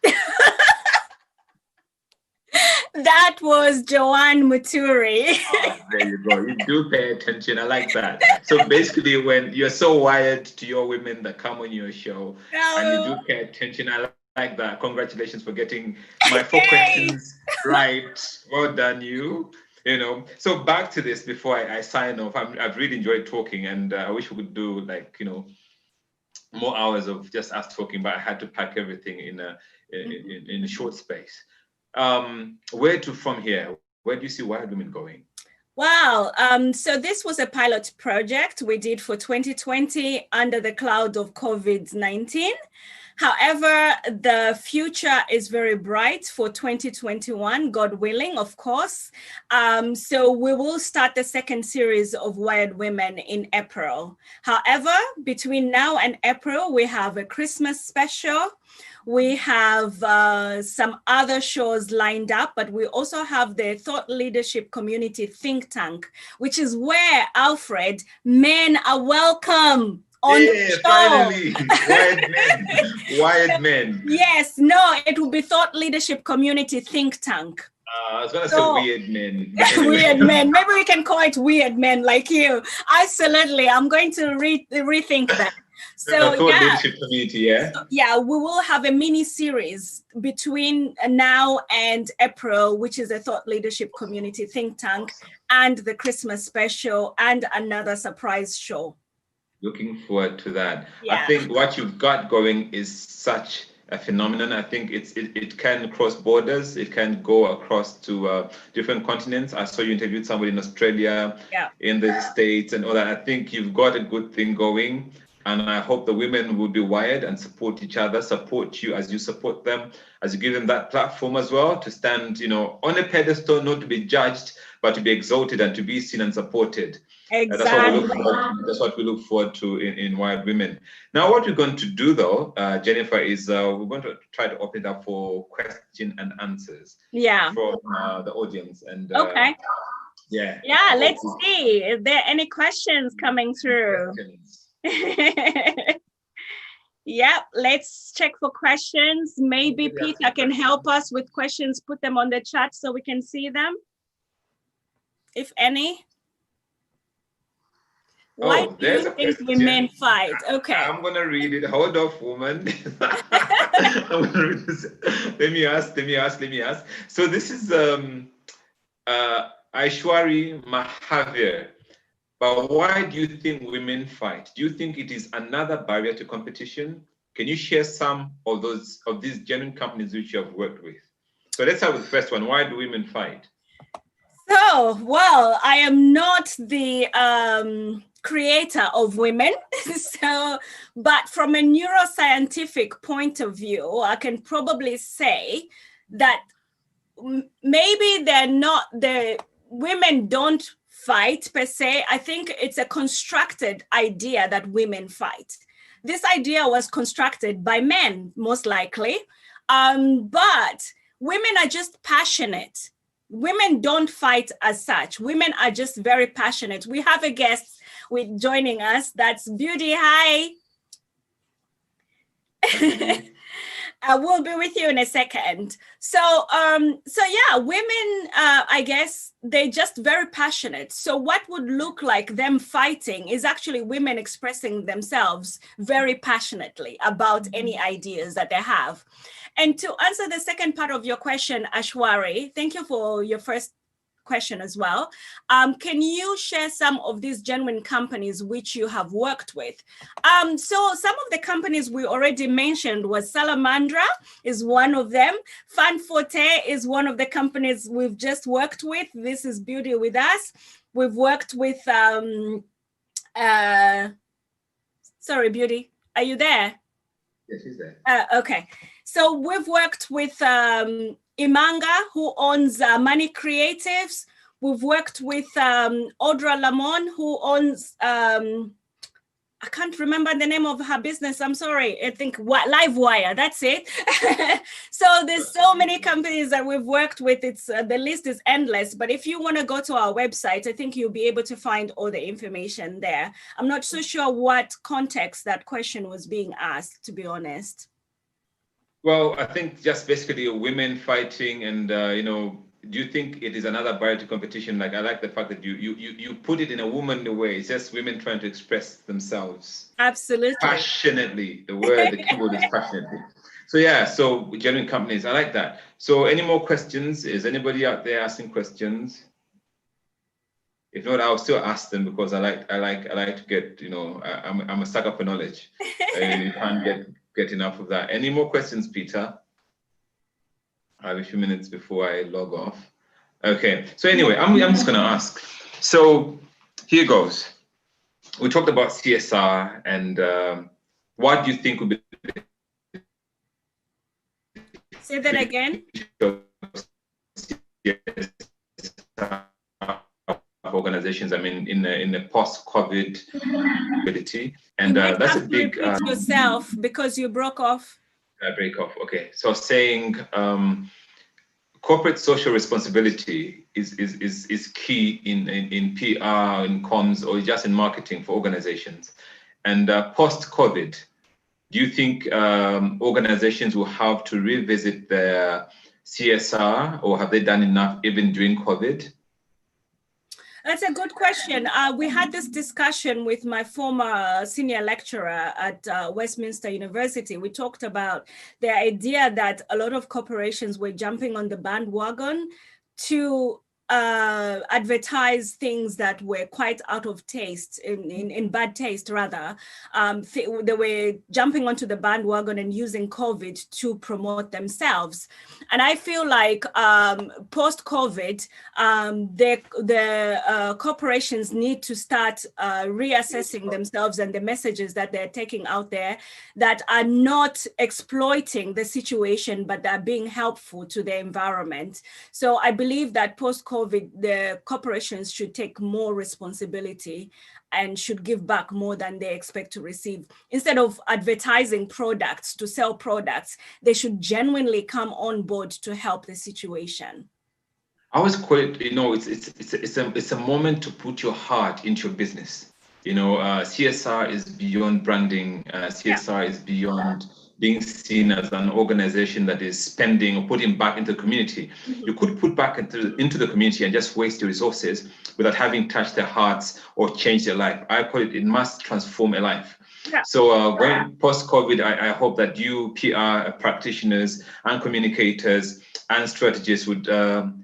S2: That was Joanne Muturi.
S1: Oh, there you go. You do pay attention. I like that. So basically, when you're so wired to your women that come on your show, and you do pay attention, I like that. Congratulations for getting my 4 questions right. Well done, you. You know. So back to this before I sign off. I've really enjoyed talking, and I wish we could do more hours of just us talking, but I had to pack everything in a short space. Where to from here? Where do you see Wired Women going?
S2: Wow. So this was a pilot project we did for 2020 under the cloud of COVID-19. However, the future is very bright for 2021, God willing, of course. So we will start the second series of Wired Women in April. However, between now and April, we have a Christmas special. We have some other shows lined up, but we also have the Thought Leadership Community Think Tank, which is where, Alfred, men are welcome on the show.
S1: Finally, wired men.
S2: Yes, no, it will be Thought Leadership Community Think Tank.
S1: I was going to say weird men.
S2: Weird men. Maybe we can call it weird men like you. Absolutely. I'm going to rethink that. So
S1: leadership community, yeah.
S2: So, yeah, we will have a mini series between now and April, which is a Thought Leadership Community Think Tank, and the Christmas special, and another surprise show.
S1: Looking forward to that.
S2: Yeah.
S1: I think what you've got going is such a phenomenon. I think it can cross borders. It can go across to different continents. I saw you interviewed somebody in Australia, in the States, and all that. I think you've got a good thing going. And I hope the women will be wired and support each other, support you as you support them, as you give them that platform as well to stand, on a pedestal, not to be judged, but to be exalted and to be seen and supported.
S2: Exactly.
S1: That's what we look forward to in Wired Women. Now, what we're going to do, though, Jennifer, is we're going to try to open it up for question and answers from the audience. And
S2: okay.
S1: Yeah,
S2: let's see. Is there any questions coming through? Yep, let's check for questions. Maybe Peter can help us with questions, put them on the chat so we can see them, if any. Why
S1: Oh,
S2: do you
S1: there's a
S2: think
S1: question.
S2: women fight? Okay.
S1: I'm gonna read it. Hold off, woman. I'm gonna read this. Let me ask. So this is Aishwari Mahavir. But why do you think women fight? Do you think it is another barrier to competition? Can you share some of these genuine companies which you have worked with? So let's start with the first one. Why do women fight?
S2: So, well, I am not the creator of women. So, but from a neuroscientific point of view, I can probably say that maybe the women don't fight per se. I think it's a constructed idea that women fight. This idea was constructed by men, most likely. But women are just passionate. Women don't fight as such. Women are just very passionate. We have a guest joining us. That's Beauty. Hi. We'll be with you in a second. So yeah, women, I guess they're just very passionate. So what would look like them fighting is actually women expressing themselves very passionately about any ideas that they have. And to answer the second part of your question, Ashwari, thank you for your first question as well. Can you share some of these genuine companies which you have worked with? So some of the companies we already mentioned was Salamandra is one of them. Fanforte is one of the companies we've just worked with. This is Beauty with us. We've worked with, sorry, Beauty, are you there?
S1: Yes, she's there.
S2: Okay. So we've worked with Imanga, who owns Money Creatives. We've worked with Audra Lamon, who owns, I can't remember the name of her business. I'm sorry. I think Livewire, that's it. So there's so many companies that we've worked with. It's the list is endless. But if you want to go to our website, I think you'll be able to find all the information there. I'm not so sure what context that question was being asked, to be honest.
S1: Well, I think just basically women fighting, and do you think it is another barrier to competition? Like, I like the fact that you put it in a womanly way. It's just women trying to express themselves.
S2: Absolutely.
S1: Passionately. The word, the keyword is passionately. So yeah, so genuine companies, I like that. So any more questions? Is anybody out there asking questions? If not, I'll still ask them because I like to get, I'm a sucker for knowledge. You can't get enough of that. Any more questions, Peter? I have a few minutes before I log off. Okay, so anyway, I'm just gonna ask. So here goes. We talked about CSR and what do you think would be—
S2: Say that again.
S1: Organizations, I mean, in the post-COVID ability, and that's a big.
S2: Repeat yourself because you broke off.
S1: Break off. Okay, so saying corporate social responsibility is key in PR, in comms, or just in marketing for organizations. And post-COVID, do you think organizations will have to revisit their CSR, or have they done enough even during COVID?
S2: That's a good question. We had this discussion with my former senior lecturer at Westminster University. We talked about the idea that a lot of corporations were jumping on the bandwagon to advertise things that were quite out of taste, in bad taste rather. They were jumping onto the bandwagon and using COVID to promote themselves. And I feel like post-COVID, the corporations need to start reassessing themselves and the messages that they're taking out there that are not exploiting the situation, but are being helpful to the environment. So I believe that post-COVID, the corporations should take more responsibility and should give back more than they expect to receive. Instead of advertising products to sell products, they should genuinely come on board to help the situation.
S1: I always call it, it's a moment to put your heart into your business. CSR is beyond branding. CSR is beyond being seen as an organization that is spending or putting back into the community. You could put back into the community and just waste your resources without having touched their hearts or changed their life. I call it must transform a life. Yeah. So going post-COVID, I hope that you PR practitioners and communicators and strategists would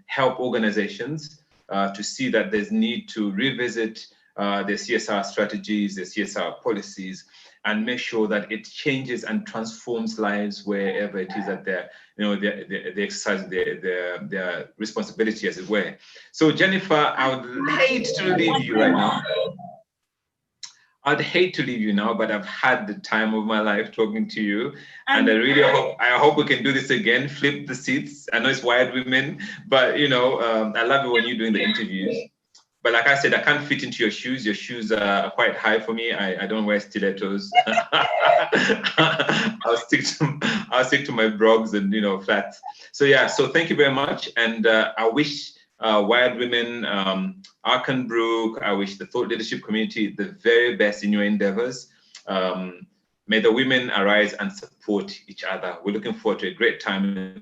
S1: help organizations to see that there's need to revisit their CSR strategies, their CSR policies, and make sure that it changes and transforms lives wherever it is that they're, they exercise their responsibility, as it were. So Jennifer, I would hate to leave you right now. I'd hate to leave you now, but I've had the time of my life talking to you, and I hope we can do this again. Flip the seats. I know it's wired women, but I love it when you're doing the interviews. But like I said, I can't fit into your shoes. Your shoes are quite high for me. I don't wear stilettos. I'll stick to my brogues and flats. So yeah. So thank you very much, and I wish Wired Women, Arkenbrook, I wish the thought leadership community the very best in your endeavors. May the women arise and support each other. We're looking forward to a great time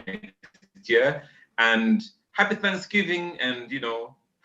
S1: next year, and happy Thanksgiving and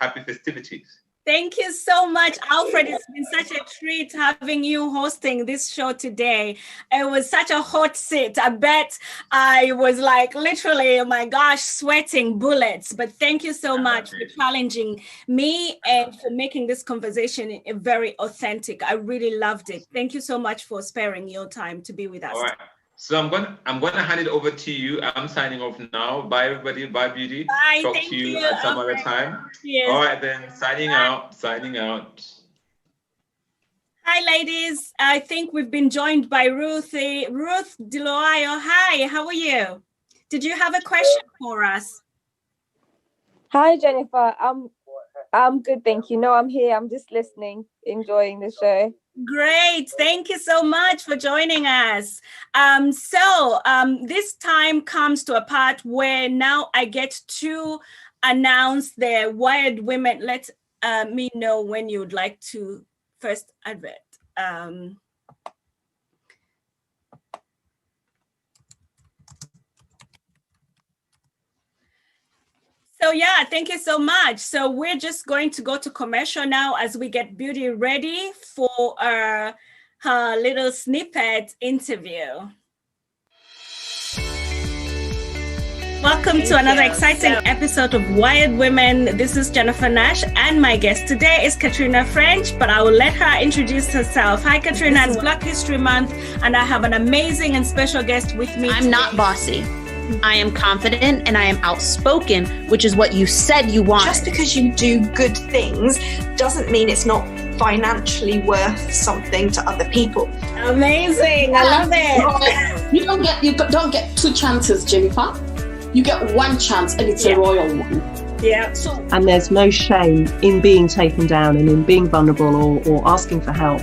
S1: happy festivities.
S2: Thank you so much, Alfred. It's been such a treat having you hosting this show today. It was such a hot seat. I bet I was like literally, oh my gosh, sweating bullets. But thank you so much for challenging me and for making this conversation very authentic. I really loved it. Thank you so much for sparing your time to be with us.
S1: All right. So I'm gonna hand it over to you. I'm signing off now. Bye everybody. Bye Beauty.
S2: Bye.
S1: Talk to you at some other time.
S2: Yes.
S1: All right then. Signing out.
S2: Hi ladies. I think we've been joined by Ruth Deloyo. Hi. How are you? Did you have a question for us?
S3: Hi Jennifer. I'm good, thank you. No, I'm here. I'm just listening, enjoying the show.
S2: Great. Thank you so much for joining us. This time comes to a part where now I get to announce the Wired Women. Let me know when you'd like to first advert. So yeah, thank you so much. So we're just going to go to commercial now as we get Beauty ready for her little snippet interview. Welcome to another exciting episode of Wired Women. This is Jennifer Nash, and my guest today is Katrina French, but I will let her introduce herself. Hi, Katrina. It's Black History Month, and I have an amazing and special guest with me.
S4: I'm not bossy. I am confident and I am outspoken, which is what you said you want.
S5: Just because you do good things doesn't mean it's not financially worth something to other people.
S2: Amazing. I love it.
S6: You don't get two chances, Jennifer. You get one chance, and it's a royal one.
S2: Yeah.
S7: And there's no shame in being taken down and in being vulnerable or asking for help.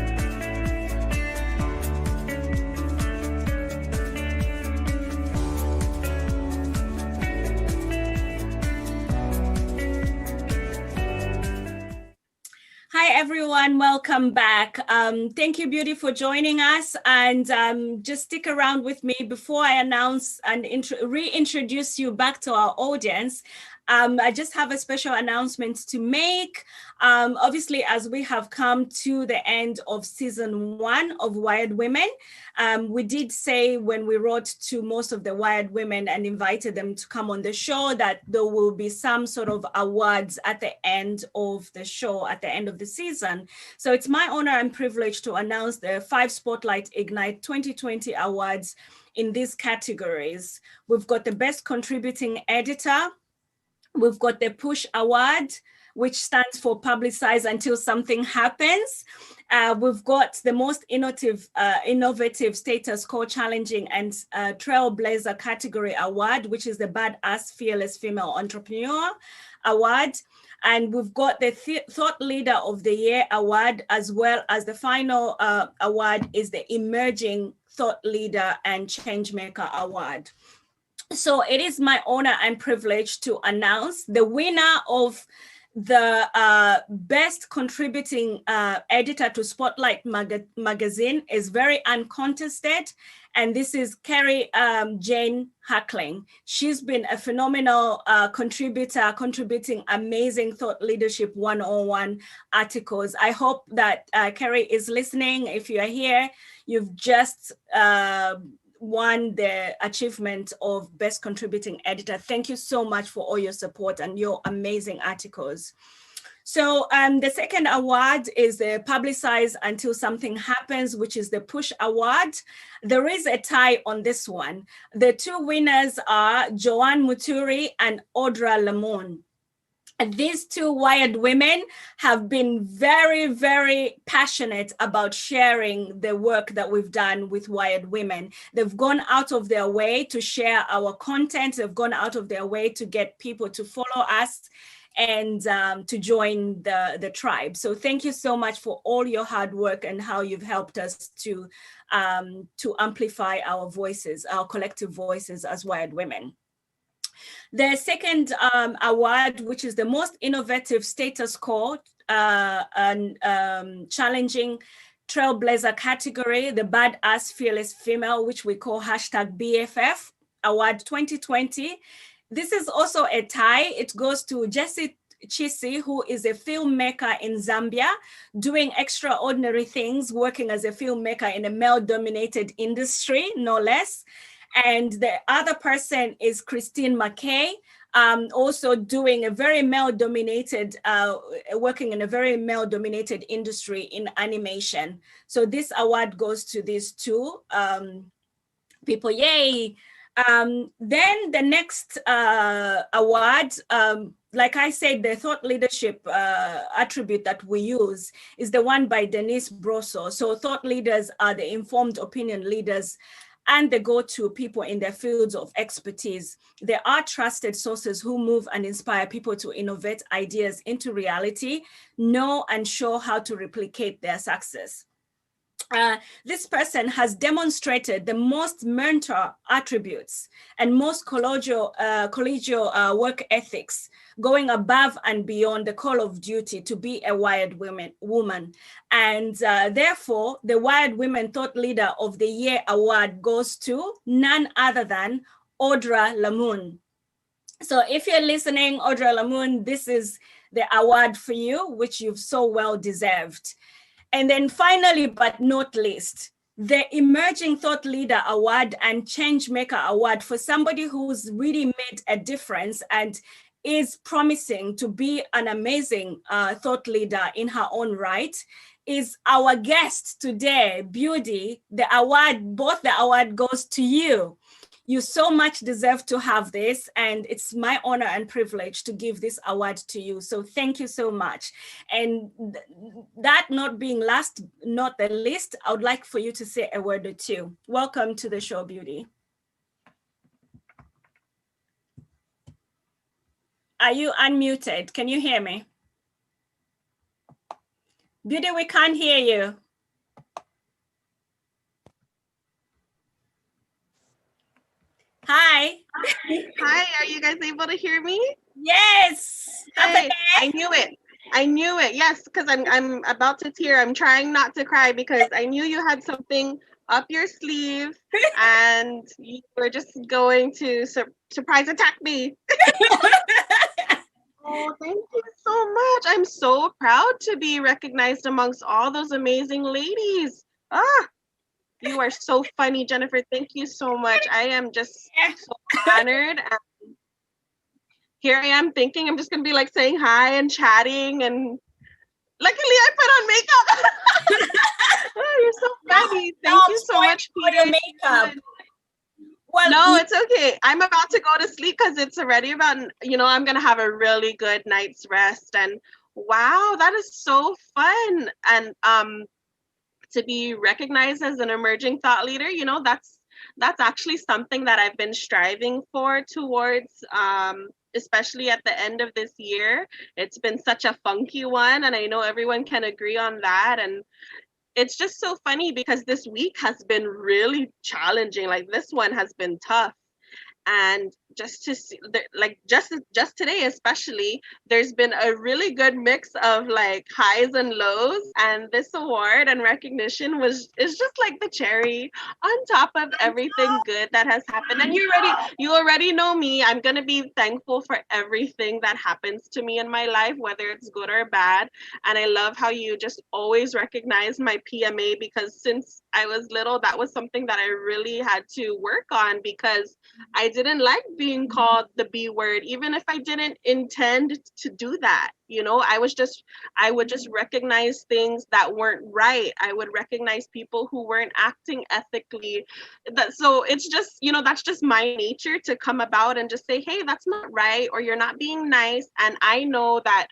S2: Hi everyone, welcome back. Thank you, Beauty, for joining us, and just stick around with me before I announce and reintroduce you back to our audience. I just have a special announcement to make. Obviously, as we have come to the end of season 1 of Wired Women, we did say when we wrote to most of the Wired Women and invited them to come on the show that there will be some sort of awards at the end of the show, at the end of the season. So it's my honor and privilege to announce the 5 Spotlight Ignite 2020 awards in these categories. We've got the Best Contributing Editor. We've got the Push Award, which stands for Publicize Until Something Happens. We've got the Most Innovative Status Quo Challenging and Trailblazer Category Award, which is the Badass Fearless Female Entrepreneur Award. And we've got the Thought Leader of the Year Award, as well as the final award is the Emerging Thought Leader and Changemaker Award. So it is my honor and privilege to announce the winner of The best contributing editor to Spotlight magazine is very uncontested. And this is Carrie Jane Hackling. She's been a phenomenal contributor, contributing amazing thought leadership 101 articles. I hope that Carrie is listening. If you are here, you've just won the achievement of Best Contributing Editor. Thank you so much for all your support and your amazing articles. So the second award is the Publicize Until Something Happens, which is the Push Award. There is a tie on this one. The two winners are Joanne Muturi and Audra Lamont. And these two Wired women have been very, very passionate about sharing the work that we've done with Wired Women. They've gone out of their way to share our content. They've gone out of their way to get people to follow us and to join the tribe. So thank you so much for all your hard work and how you've helped us to amplify our voices, our collective voices as Wired Women. The second award, which is the most innovative status quo and challenging trailblazer category, the Badass Fearless Female, which we call #BFF Award 2020. This is also a tie. It goes to Jessie Chisi, who is a filmmaker in Zambia, doing extraordinary things, working as a filmmaker in a male-dominated industry, no less. And the other person is Christine McKay, also doing a very male-dominated, working in a very male-dominated industry in animation. So this award goes to these two people, yay. Then the next award, like I said, the thought leadership attribute that we use is the one by Denise Brosso. So thought leaders are the informed opinion leaders and the go-to people in their fields of expertise. They are trusted sources who move and inspire people to innovate ideas into reality, know and show how to replicate their success. This person has demonstrated the most mentor attributes and most collegial work ethics, going above and beyond the call of duty to be a Wired woman. And therefore, the Wired Women Thought Leader of the Year award goes to none other than Audra Lamont. So if you're listening, Audra Lamont, this is the award for you, which you've so well deserved. And then finally, but not least, the Emerging Thought Leader Award and Changemaker Award for somebody who's really made a difference and is promising to be an amazing thought leader in her own right, is our guest today, Beauty. Both the award goes to you. You so much deserve to have this, and it's my honor and privilege to give this award to you. So thank you so much. And that not being last, not the least, I would like for you to say a word or two. Welcome to the show, Beauty. Are you unmuted? Can you hear me? Beauty, we can't hear you. Hi.
S8: Hi, are you guys able to hear me?
S2: Yes.
S8: Hey, I knew it. I knew it. Yes, because I'm about to tear. I'm trying not to cry because I knew you had something up your sleeve and you were just going to surprise attack me. Oh, thank you so much. I'm so proud to be recognized amongst all those amazing ladies. You are so funny, Jennifer. Thank you so much. I am just so honored. And here I am thinking I'm just going to be like saying hi and chatting. And luckily I put on makeup. Oh, you're so funny. Thank you so much, Peter.
S2: Makeup.
S8: Well, no, it's okay. I'm about to go to sleep because it's already about, I'm going to have a really good night's rest. And wow, that is so fun. And to be recognized as an emerging thought leader, that's actually something that I've been striving for towards, especially at the end of this year. It's been such a funky one, and I know everyone can agree on that. And it's just so funny because this week has been really challenging. Like, this one has been tough. And just to see, like just today especially, there's been a really good mix of like highs and lows, and this award and recognition is just like the cherry on top of everything good that has happened. And you already know me. I'm gonna be thankful for everything that happens to me in my life, whether it's good or bad. And I love how you just always recognize my PMA, because since I was little, that was something that I really had to work on, because I didn't like being called the B word, even if I didn't intend to do that. You know, I would just recognize things that weren't right. I would recognize people who weren't acting ethically. So it's just, you know, that's just my nature to come about and just say, hey, that's not right, or you're not being nice. And I know that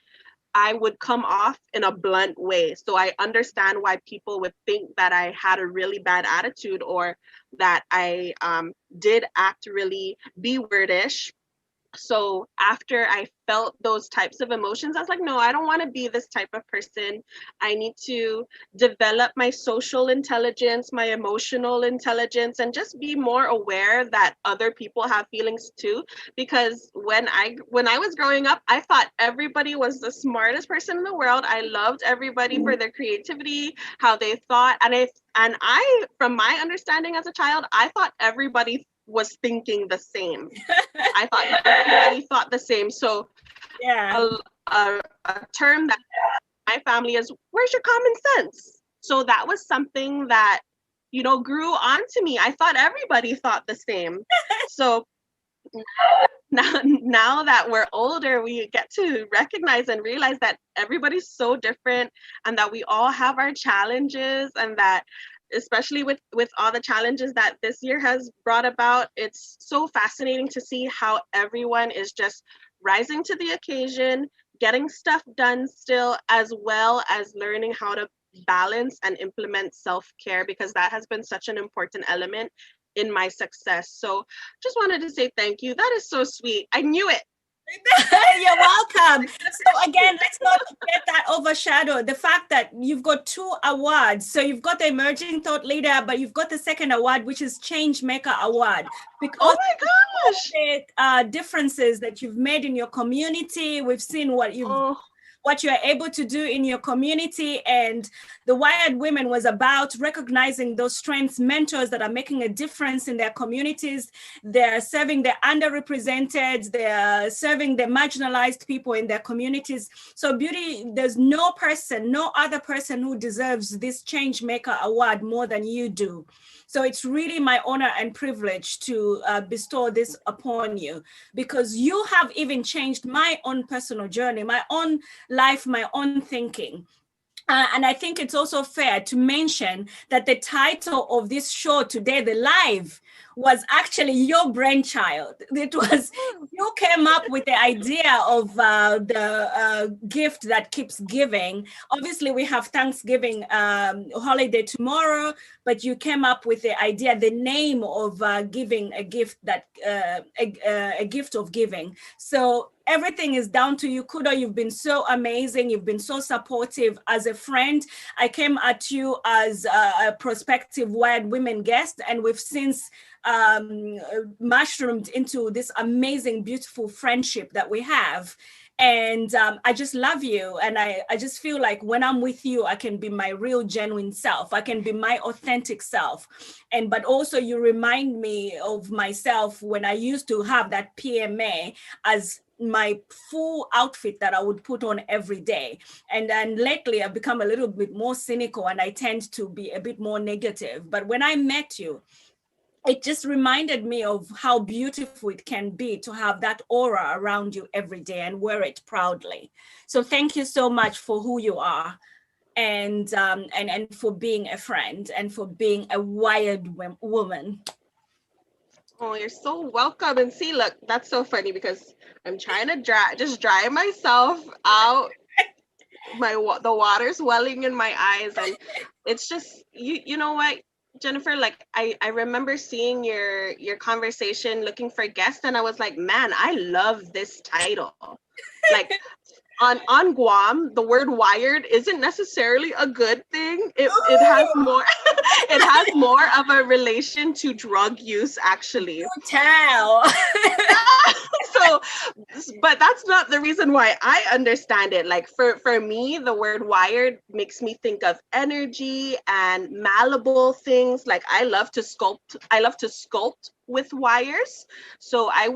S8: I would come off in a blunt way. So I understand why people would think that I had a really bad attitude, or that I did act really B-wordish. So after I felt those types of emotions, I was like, no, I don't want to be this type of person. I need to develop my social intelligence, my emotional intelligence, and just be more aware that other people have feelings too. Because when I was growing up, I thought everybody was the smartest person in the world. I loved everybody for their creativity, how they thought. And I, from my understanding as a child, I thought everybody was thinking the same. I thought everybody thought the same. So yeah, a term that my family is, where's your common sense? So that was something that, you know, grew onto me. I thought everybody thought the same. So now that we're older, we get to recognize and realize that everybody's so different, and that we all have our challenges, and that especially with all the challenges that this year has brought about, it's so fascinating to see how everyone is just rising to the occasion, getting stuff done still, as well as learning how to balance and implement self-care, because that has been such an important element in my success. So just wanted to say thank you. That is so sweet. I knew it.
S2: You're welcome. So again, let's not get that overshadowed. The fact that you've got 2 awards. So you've got the Emerging Thought Leader, but you've got the second award, which is Change Maker Award. Because
S8: oh my gosh,
S2: the differences that you've made in your community, we've seen what you're able to do in your community. And the Wired Women was about recognizing those strengths, mentors that are making a difference in their communities. They're serving the underrepresented, they're serving the marginalized people in their communities. So Beauty, there's no other person who deserves this Change Maker Award more than you do. So it's really my honor and privilege to bestow this upon you, because you have even changed my own personal journey, my own life, my own thinking. And I think it's also fair to mention that the title of this show today, The Live, was actually your brainchild. It was, you came up with the idea of the gift that keeps giving. Obviously, we have Thanksgiving holiday tomorrow, but you came up with the idea, the name of giving a gift, that a gift of giving. So everything is down to you, Kudo. You've been so amazing. You've been so supportive as a friend. I came at you as a prospective Wired Women guest, and we've since mushroomed into this amazing, beautiful friendship that we have. And I just love you. And I just feel like when I'm with you, I can be my real, genuine self. I can be my authentic self. But also you remind me of myself when I used to have that PMA as my full outfit that I would put on every day. And then lately I've become a little bit more cynical, and I tend to be a bit more negative. But when I met you, it just reminded me of how beautiful it can be to have that aura around you every day and wear it proudly. So thank you so much for who you are, and for being a friend, and for being a wired woman.
S8: Oh, you're so welcome. And see, look, that's so funny, because I'm trying to dry myself out. The water's welling in my eyes, and it's just, you know what, Jennifer, like I remember seeing your conversation looking for guests, and I was like, man, I love this title. Like on Guam, the word wired isn't necessarily a good thing. It has more It has more of a relation to drug use, actually.
S2: Tell.
S8: So, but that's not the reason why I understand it. Like for me, the word wired makes me think of energy and malleable things. Like I love to sculpt with wires. So I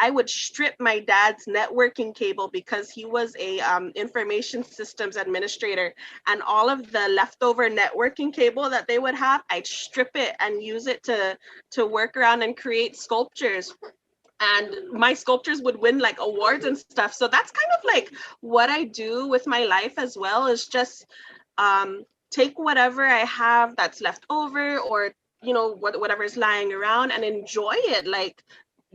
S8: would strip my dad's networking cable because he was a information systems administrator, and all of the leftover networking cable that they would have, I'd strip it and use it to work around and create sculptures. And my sculptures would win like awards and stuff. So that's kind of like what I do with my life as well, is just take whatever I have that's left over, or whatever is lying around, and enjoy it. Like,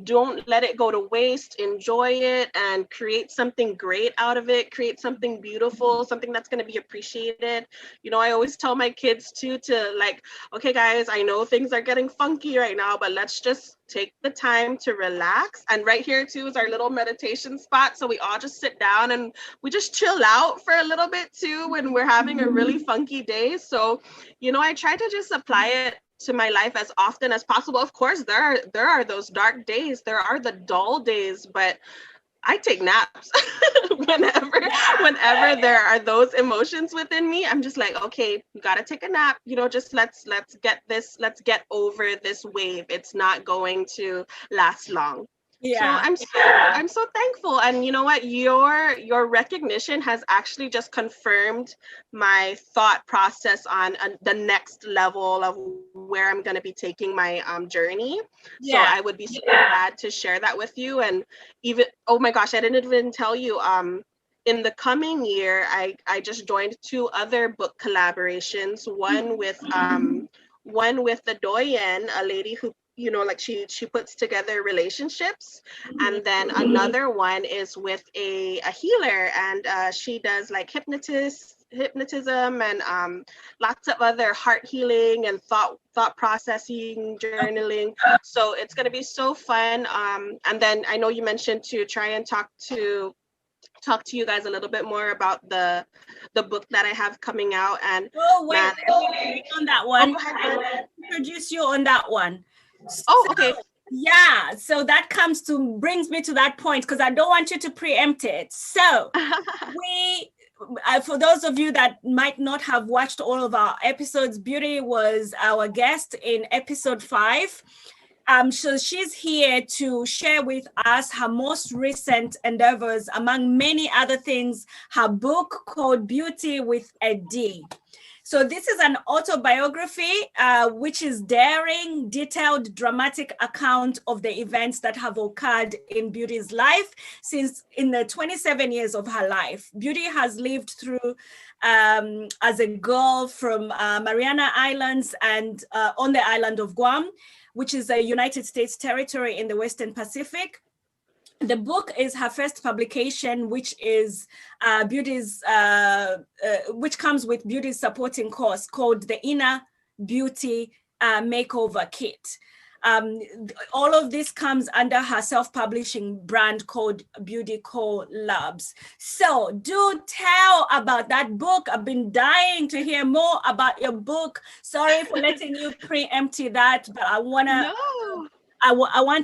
S8: don't let it go to waste. Enjoy it and create something great out of it. Create something beautiful, something that's going to be appreciated. I always tell my kids too, to like, okay guys, I know things are getting funky right now, but let's just take the time to relax. And right here too is our little meditation spot, so we all just sit down and we just chill out for a little bit too when we're having a really funky day. So I try to just apply it to my life as often as possible. Of course, there are those dark days, there are the dull days, but I take naps whenever there are those emotions within me. I'm just like, okay, you gotta take a nap. Just let's get over this wave. It's not going to last long.
S2: Yeah.
S8: So I'm so thankful. And you know what? Your recognition has actually just confirmed my thought process on the next level of where I'm going to be taking my journey. Yeah. So I would be so glad to share that with you. And even, oh my gosh, I didn't even tell you, in the coming year, I just joined 2 other book collaborations, one with the Doyen, a lady who like she puts together relationships, and then another one is with a healer, and she does like hypnotism and lots of other heart healing and thought processing, journaling. So it's going to be so fun. And then I know you mentioned to try and talk to you guys a little bit more about the book that I have coming out. And
S2: wait on that one. I'll introduce you on that one.
S8: Okay.
S2: Yeah, so that brings me to that point, because I don't want you to preempt it. So for those of you that might not have watched all of our episodes, Beauty was our guest in episode 5. So she's here to share with us her most recent endeavors, among many other things, her book called Beauty with a D. So this is an autobiography, which is daring, detailed, dramatic account of the events that have occurred in Beauty's life since in the 27 years of her life. Beauty has lived through as a girl from Mariana Islands and on the island of Guam, which is a United States territory in the Western Pacific. The book is her first publication, which is which comes with Beauty's supporting course called the Inner Beauty Makeover Kit. All of this comes under her self-publishing brand called Beauty Co Labs. So do tell about that book. I've been dying to hear more about your book. Sorry for letting you preempt that, but I want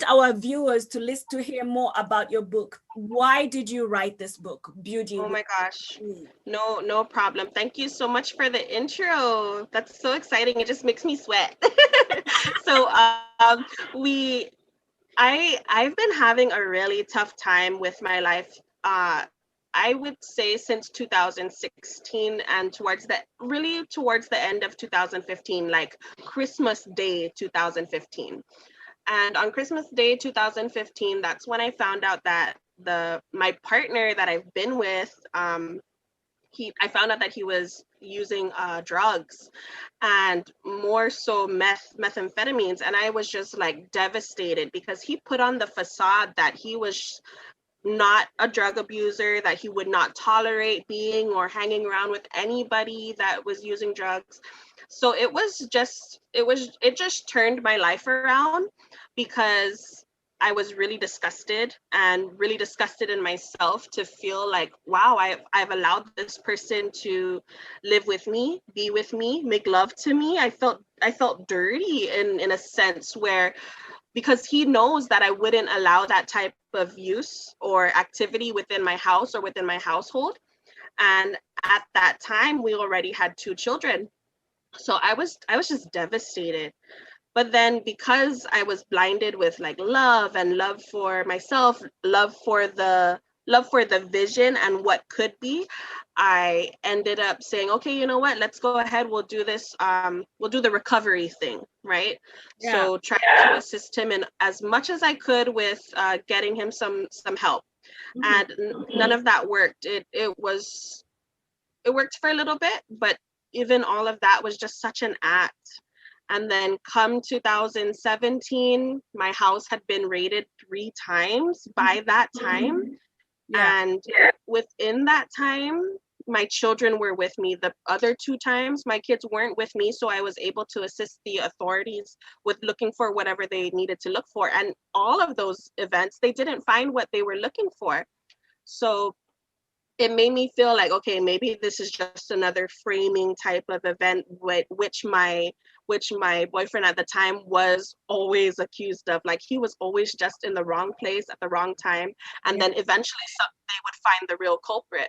S2: our viewers to hear more about your book. Why did you write this book, Beauty?
S8: Oh my gosh, no problem. Thank you so much for the intro. That's so exciting. It just makes me sweat. So I've been having a really tough time with my life. I would say since 2016 and towards the end of 2015, like Christmas Day 2015. And on Christmas Day 2015, that's when I found out that my partner that I've been with, I found out that he was using drugs, and more so methamphetamines. And I was just like devastated, because he put on the facade that he was not a drug abuser, that he would not tolerate being or hanging around with anybody that was using drugs. So it just turned my life around, because I was really disgusted in myself to feel like, wow, I've allowed this person to live with me, be with me, make love to me. I felt dirty in a sense where, because he knows that I wouldn't allow that type of use or activity within my house or within my household. And at that time, we already had 2 children. So I was just devastated. But then because I was blinded with like love for myself, love for the vision and what could be, I ended up saying, okay, you know what, let's go ahead, we'll do this, we'll do the recovery thing, right?
S2: Yeah.
S8: So trying to assist him in as much as I could with getting him some help. And none of that worked. It worked for a little bit, but even all of that was just such an act. And then come 2017, my house had been raided 3 times by that time. Yeah. And within that time, my children were with me. The other 2 times, my kids weren't with me. So I was able to assist the authorities with looking for whatever they needed to look for. And all of those events, they didn't find what they were looking for. So it made me feel like, okay, maybe this is just another framing type of event, which my boyfriend at the time was always accused of. Like, he was always just in the wrong place at the wrong time. And then eventually they would find the real culprit.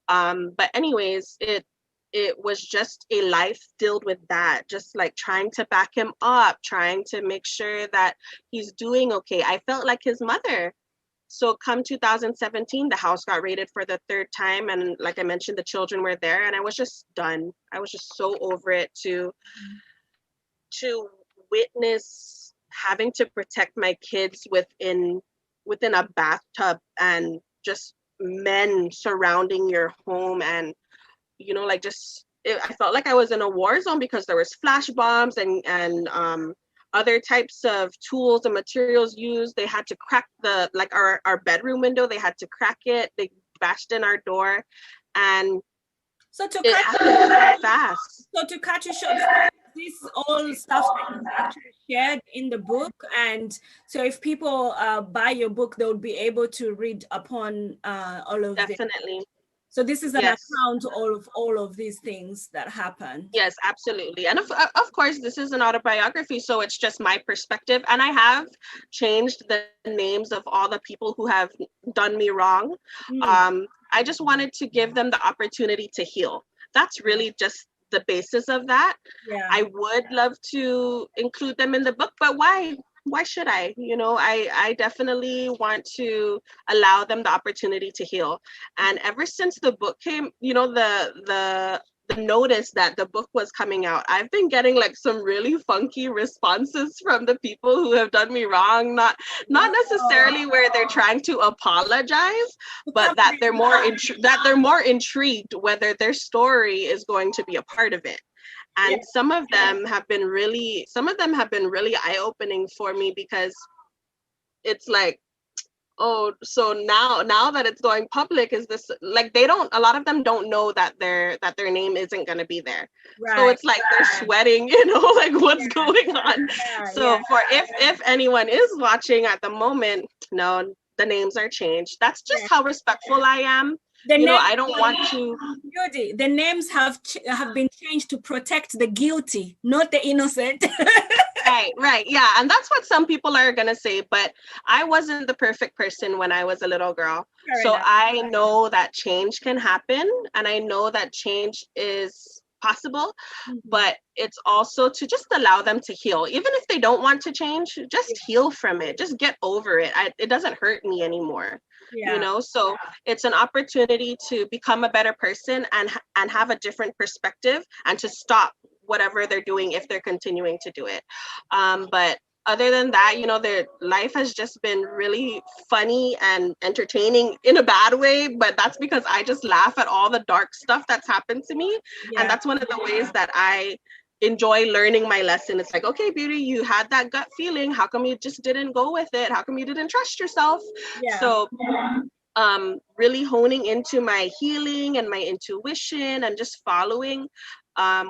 S8: But anyways, it was just a life filled with that, just like trying to back him up, trying to make sure that he's doing okay. I felt like his mother. So come 2017, the house got raided for the 3rd time. And like I mentioned, the children were there, and I was just done. I was just so over it to witness having to protect my kids within a bathtub, and just men surrounding your home. And, you know, like I felt like I was in a war zone, because there was flash bombs and other types of tools and materials used. They had to crack our bedroom window. They had to crack it. They bashed in our door. And
S2: so to
S8: it happened fast.
S2: So to cut you short, this all stuff that is actually shared in the book. And so if people buy your book, they would be able to read upon all of this.
S8: Definitely.
S2: So this is an account of all of these things that happened.
S8: Yes, absolutely. And of course, this is an autobiography, so it's just my perspective. And I have changed the names of all the people who have done me wrong. I just wanted to give them the opportunity to heal. That's really just the basis of that. Yeah. I would love to include them in the book, but why? Why should I? You know, I definitely want to allow them the opportunity to heal. And ever since the book came, you know, the notice that the book was coming out, I've been getting like some really funky responses from the people who have done me wrong. Not necessarily where they're trying to apologize, but that they're more intrigued whether their story is going to be a part of it. And some of them have been really eye-opening for me, because it's like, oh, so now that it's going public, is this like, a lot of them don't know that their name isn't going to be there. Right. So it's like they're sweating, you know, like what's going on. So for if anyone is watching at the moment, no, the names are changed. That's just how respectful I am. I don't want to.
S2: Judy, the names have been changed to protect the guilty, not the innocent.
S8: Right. Yeah. And that's what some people are going to say. But I wasn't the perfect person when I was a little girl. So I know that change can happen. And I know that change is possible. But it's also to just allow them to heal. Even if they don't want to change, just heal from it. Just get over it. It doesn't hurt me anymore. You know, so it's an opportunity to become a better person and have a different perspective, and to stop whatever they're doing if they're continuing to do it. But other than that, you know, their life has just been really funny and entertaining in a bad way, but that's because I just laugh at all the dark stuff that's happened to me. And that's one of the ways that I enjoy learning my lesson. It's like, okay, Beauty, you had that gut feeling. How come you just didn't go with it? How come you didn't trust yourself? So really honing into my healing and my intuition, and just following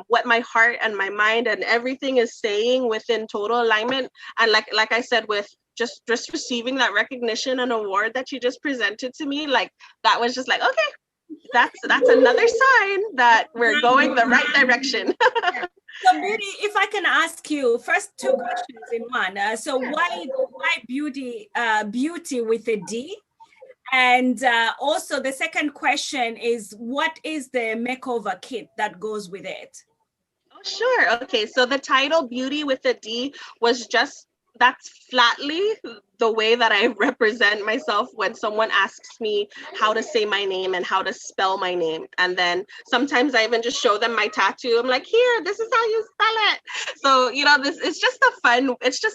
S8: what my heart and my mind and everything is saying within total alignment. And like I said, with just receiving that recognition and award that you just presented to me, like that was just like, okay, that's another sign that we're going the right direction.
S2: So Beauty, if I can ask you first 2 questions in one. So why beauty with a D? And also the second question is, what is the makeover kit that goes with it?
S8: Oh, sure. Okay. So the title Beauty with a D was just, that's flatly the way that I represent myself when someone asks me how to say my name and how to spell my name. And then sometimes I even just show them my tattoo. I'm like, here, this is how you spell it. So, you know, it's just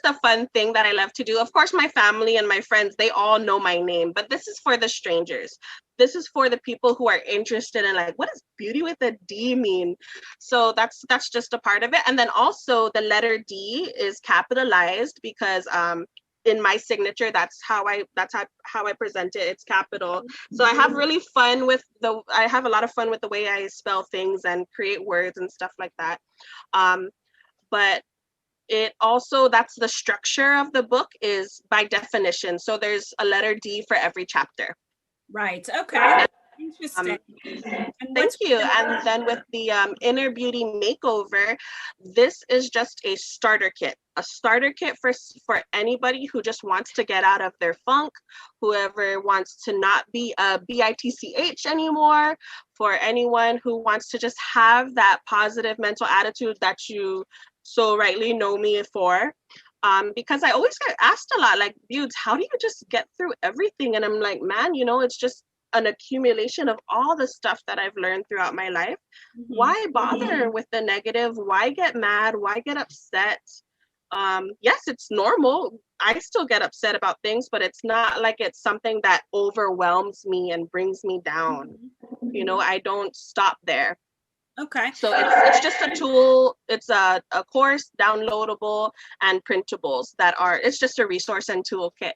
S8: a fun thing that I love to do. Of course, my family and my friends, they all know my name, but this is for the strangers. This is for the people who are interested in, like, what does beauty with a D mean? So that's just a part of it. And then also the letter D is capitalized because in my signature, that's how I present it. It's capital. So I have really fun with I have a lot of fun with the way I spell things and create words and stuff like that. But it also, that's the structure of the book is by definition. So there's a letter D for every chapter.
S2: Right. Okay. Interesting.
S8: Thank you. And then with the Inner Beauty Makeover, this is just a starter kit. A starter kit for anybody who just wants to get out of their funk, whoever wants to not be a bitch anymore, for anyone who wants to just have that positive mental attitude that you so rightly know me for. Because I always get asked a lot, like, Budes, how do you just get through everything? And I'm like, man, you know, it's just an accumulation of all the stuff that I've learned throughout my life. Mm-hmm. Why bother with the negative? Why get mad? Why get upset? Yes, it's normal. I still get upset about things, but it's not like it's something that overwhelms me and brings me down. Mm-hmm. You know, I don't stop there.
S2: Okay.
S8: So it's just a tool. It's a course, downloadable, and printables it's just a resource and toolkit.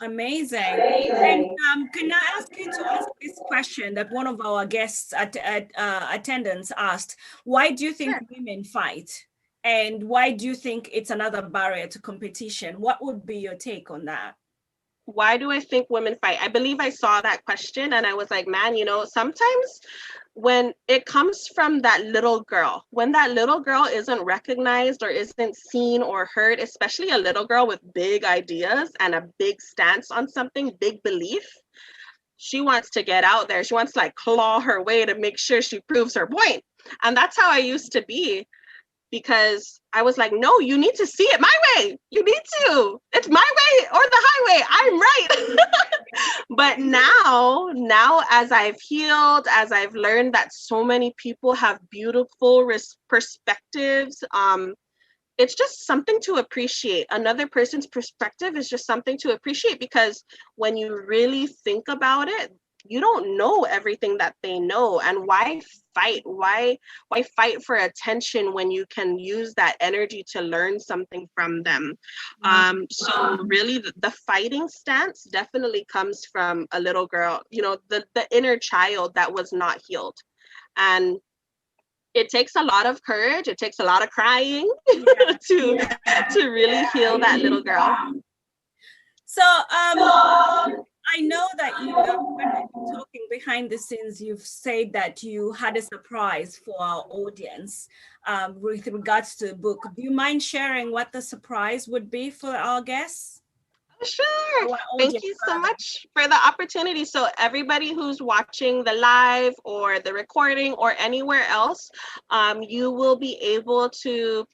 S2: Amazing. And can I ask you to ask this question that one of our guests attendants asked? Why do you think women fight? And why do you think it's another barrier to competition? What would be your take on that?
S8: Why do I think women fight? I believe I saw that question and I was like, man, you know, sometimes when it comes from that little girl, when that little girl isn't recognized or isn't seen or heard, especially a little girl with big ideas and a big stance on something, big belief, she wants to get out there. She wants to like claw her way to make sure she proves her point. And that's how I used to be. Because I was like, no, you need to see it my way. You need to. It's my way or the highway. I'm right. But now as I've healed, as I've learned that so many people have beautiful perspectives, it's just something to appreciate. Another person's perspective is just something to appreciate, because when you really think about it, you don't know everything that they know. And why fight? Why fight for attention when you can use that energy to learn something from them? So really the fighting stance definitely comes from a little girl, you know, the inner child that was not healed. And it takes a lot of courage. It takes a lot of crying to really heal that little girl.
S2: So I know that you, when we've been talking behind the scenes, you've said that you had a surprise for our audience with regards to the book. Do you mind sharing what the surprise would be for our guests?
S8: Sure. Thank you so much for the opportunity. So everybody who's watching the live or the recording or anywhere else, you will be able to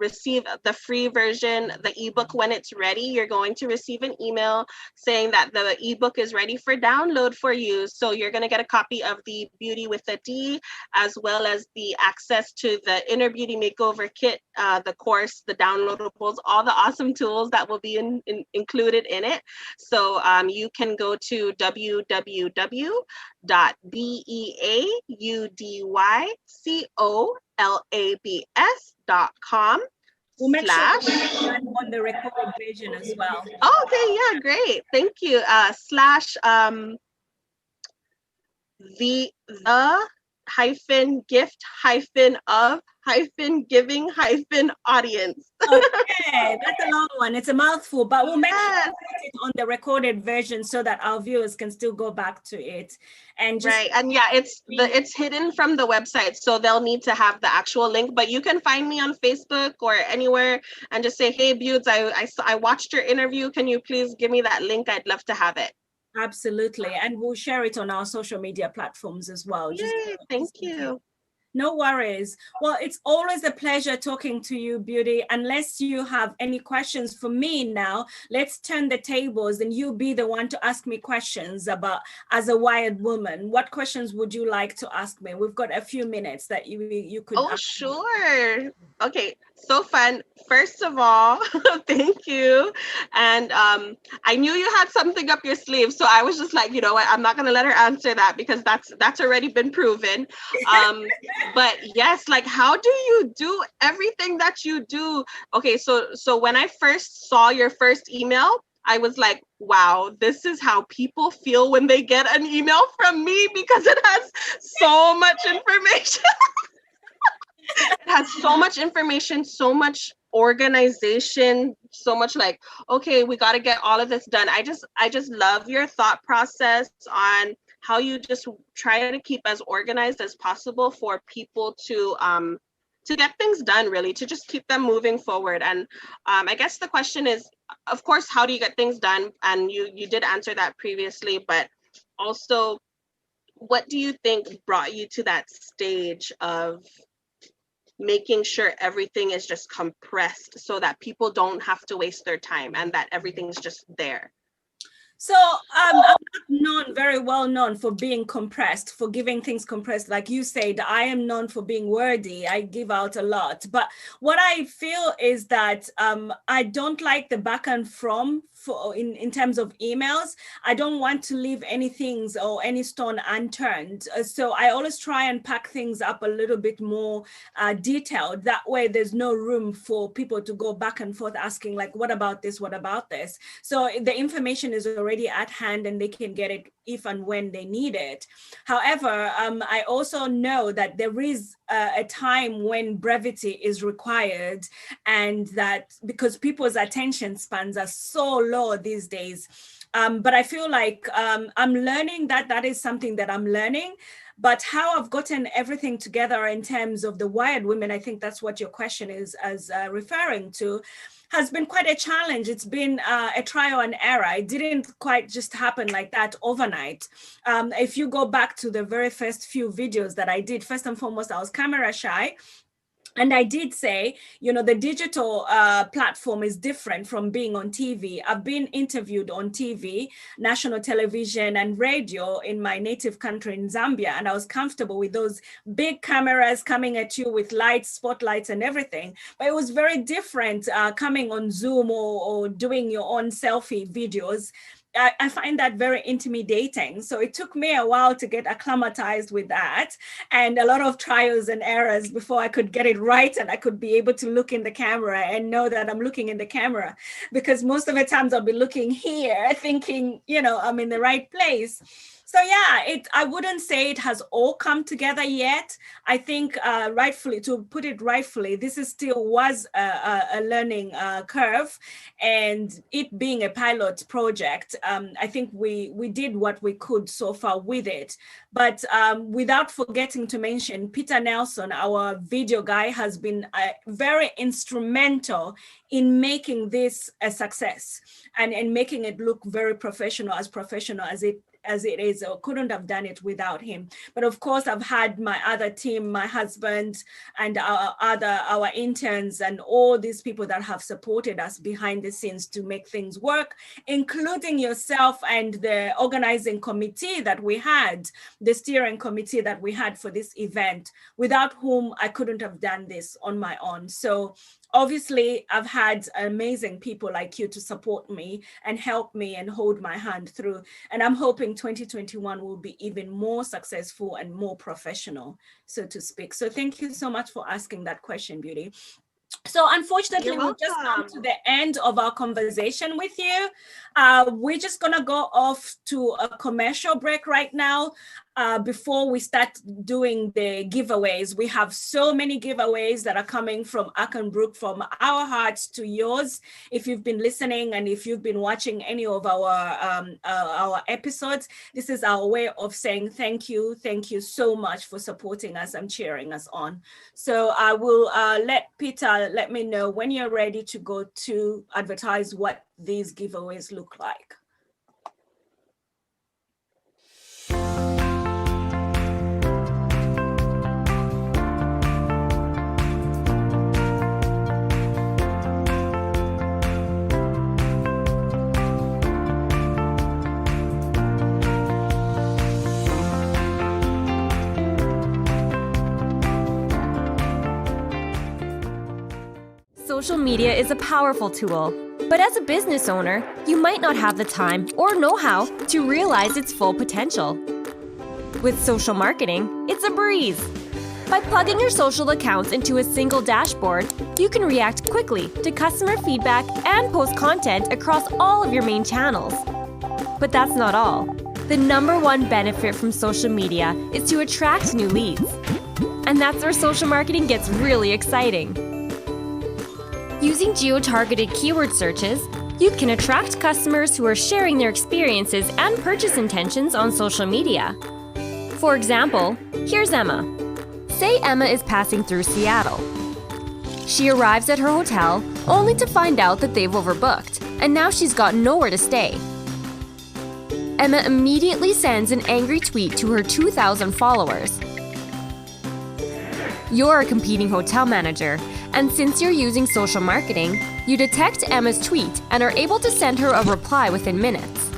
S8: receive the free version, the ebook, when it's ready. You're going to receive an email saying that the ebook is ready for download for you. So you're going to get a copy of the Beauty with a D, as well as the access to the Inner Beauty Makeover Kit, the course, the downloadables, all the awesome tools that will be included in it. So you can go to www.beaudycolabs.com.
S2: We'll make sure on the recorded version as well.
S8: Oh, okay, yeah, great. Thank you. /the -gift-of -giving-audience.
S2: Okay, that's a long one. It's a mouthful, but we'll make sure to put it on the recorded version so that our viewers can still go back to it. And just
S8: right, and yeah, it's hidden from the website, so they'll need to have the actual link. But you can find me on Facebook or anywhere and just say, "Hey, Buttes, I watched your interview. Can you please give me that link? I'd love to have it."
S2: Absolutely, and we'll share it on our social media platforms as well.
S8: Yay, thank you.
S2: No worries. Well, it's always a pleasure talking to you, Beauty. Unless you have any questions for me now, let's turn the tables and you be the one to ask me questions about, as a wired woman, what questions would you like to ask me? We've got a few minutes that you could ask
S8: sure. Me. Okay, so fun. First of all, thank you. And I knew you had something up your sleeve, so I was just like, you know what, I'm not gonna let her answer that because that's already been proven. But yes, like, how do you do everything that you do? Okay, so when I first saw your first email, I was like, wow, this is how people feel when they get an email from me, because it has so much information. It has so much information, so much organization, so much like, okay, we got to get all of this done. I just love your thought process on how you just try to keep as organized as possible for people to get things done, really, to just keep them moving forward. And I guess the question is, of course, how do you get things done? And you did answer that previously, but also, what do you think brought you to that stage of making sure everything is just compressed so that people don't have to waste their time and that everything's just there?
S2: So I'm very well known for being compressed, for giving things compressed. Like you said, I am known for being wordy. I give out a lot. But what I feel is that I don't like the back and from in terms of emails. I don't want to leave any things or any stone unturned. So I always try and pack things up a little bit more detailed. That way there's no room for people to go back and forth asking, like, what about this? What about this? So the information is already at hand and they can get it if and when they need it. However, I also know that there is a time when brevity is required, and that because people's attention spans are so low these days. But I feel like I'm learning that is something that I'm learning. But how I've gotten everything together in terms of the wired women, I think that's what your question is referring to, has been quite a challenge. It's been a trial and error. It didn't quite just happen like that overnight. If you go back to the very first few videos that I did, first and foremost, I was camera shy. And I did say, you know, the digital platform is different from being on TV. I've been interviewed on TV, national television and radio in my native country in Zambia. And I was comfortable with those big cameras coming at you with lights, spotlights and everything. But it was very different coming on Zoom or doing your own selfie videos. I find that very intimidating. So it took me a while to get acclimatized with that, and a lot of trials and errors before I could get it right and I could be able to look in the camera and know that I'm looking in the camera, because most of the times I'll be looking here thinking, you know, I'm in the right place. So yeah, I wouldn't say it has all come together yet. I think rightfully, to put it rightfully, this is still was a learning curve, and it being a pilot project, I think we did what we could so far with it. But without forgetting to mention, Peter Nelson, our video guy, has been very instrumental in making this a success and making it look very professional as it is, or couldn't have done it without him. But of course, I've had my other team, my husband and our interns and all these people that have supported us behind the scenes to make things work, including yourself and the organizing committee that we had, the steering committee that we had for this event, without whom I couldn't have done this on my own. So obviously, I've had amazing people like you to support me and help me and hold my hand through. And I'm hoping 2021 will be even more successful and more professional, so to speak. So thank you so much for asking that question, Beauty. So unfortunately, we've just come to the end of our conversation with you. We're just gonna go off to a commercial break right now. before we start doing the giveaways. We have so many giveaways that are coming from Akenbrook, from our hearts to yours. If you've been listening and if you've been watching any of our episodes, this is our way of saying thank you so much for supporting us and cheering us on. So I will let Peter let me know when you're ready to go to advertise what these giveaways look like.
S9: Social media is a powerful tool, but as a business owner, you might not have the time or know-how to realize its full potential. With social marketing, it's a breeze. By plugging your social accounts into a single dashboard, you can react quickly to customer feedback and post content across all of your main channels. But that's not all. The #1 benefit from social media is to attract new leads. And that's where social marketing gets really exciting. Using geo-targeted keyword searches, you can attract customers who are sharing their experiences and purchase intentions on social media. For example, here's Emma. Say Emma is passing through Seattle. She arrives at her hotel only to find out that they've overbooked, and now she's got nowhere to stay. Emma immediately sends an angry tweet to her 2,000 followers. You're a competing hotel manager, and since you're using social marketing, you detect Emma's tweet and are able to send her a reply within minutes.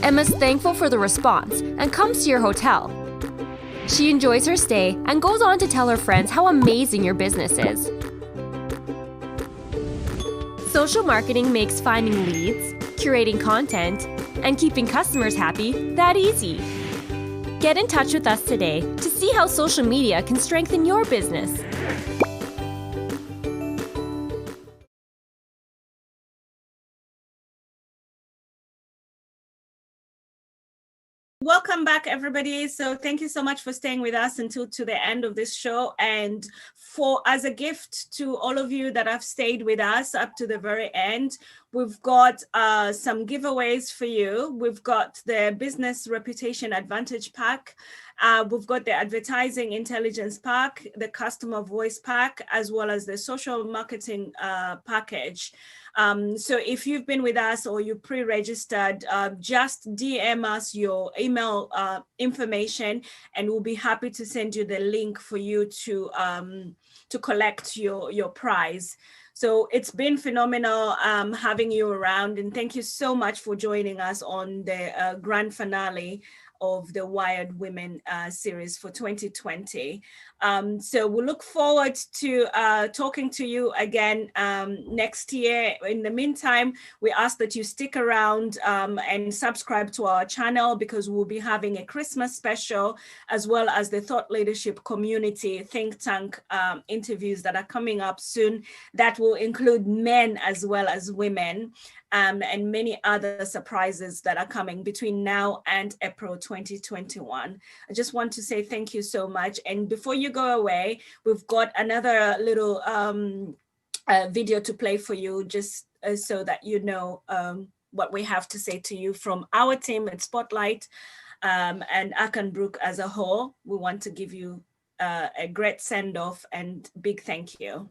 S9: Emma's thankful for the response and comes to your hotel. She enjoys her stay and goes on to tell her friends how amazing your business is. Social marketing makes finding leads, curating content, and keeping customers happy that easy. Get in touch with us today to see how social media can strengthen your business.
S2: Welcome back, everybody. So thank you so much for staying with us until to the end of this show. And for as a gift to all of you that have stayed with us up to the very end, we've got some giveaways for you. We've got the Business Reputation Advantage Pack. We've got the Advertising Intelligence Pack, the Customer Voice Pack, as well as the Social Marketing Package. So if you've been with us or you pre-registered, just DM us your email information, and we'll be happy to send you the link for you to collect your prize. So it's been phenomenal having you around, and thank you so much for joining us on the grand finale of the Wired Women series for 2020. So we'll look forward to talking to you again next year. In the meantime, we ask that you stick around and subscribe to our channel, because we'll be having a Christmas special, as well as the Thought Leadership Community think tank interviews that are coming up soon, that will include men as well as women. And many other surprises that are coming between now and April 2021. I just want to say thank you so much. And before you go away, we've got another little video to play for you, just so that you know what we have to say to you from our team at Spotlight and Akenbrook as a whole. We want to give you a great send-off and big thank you.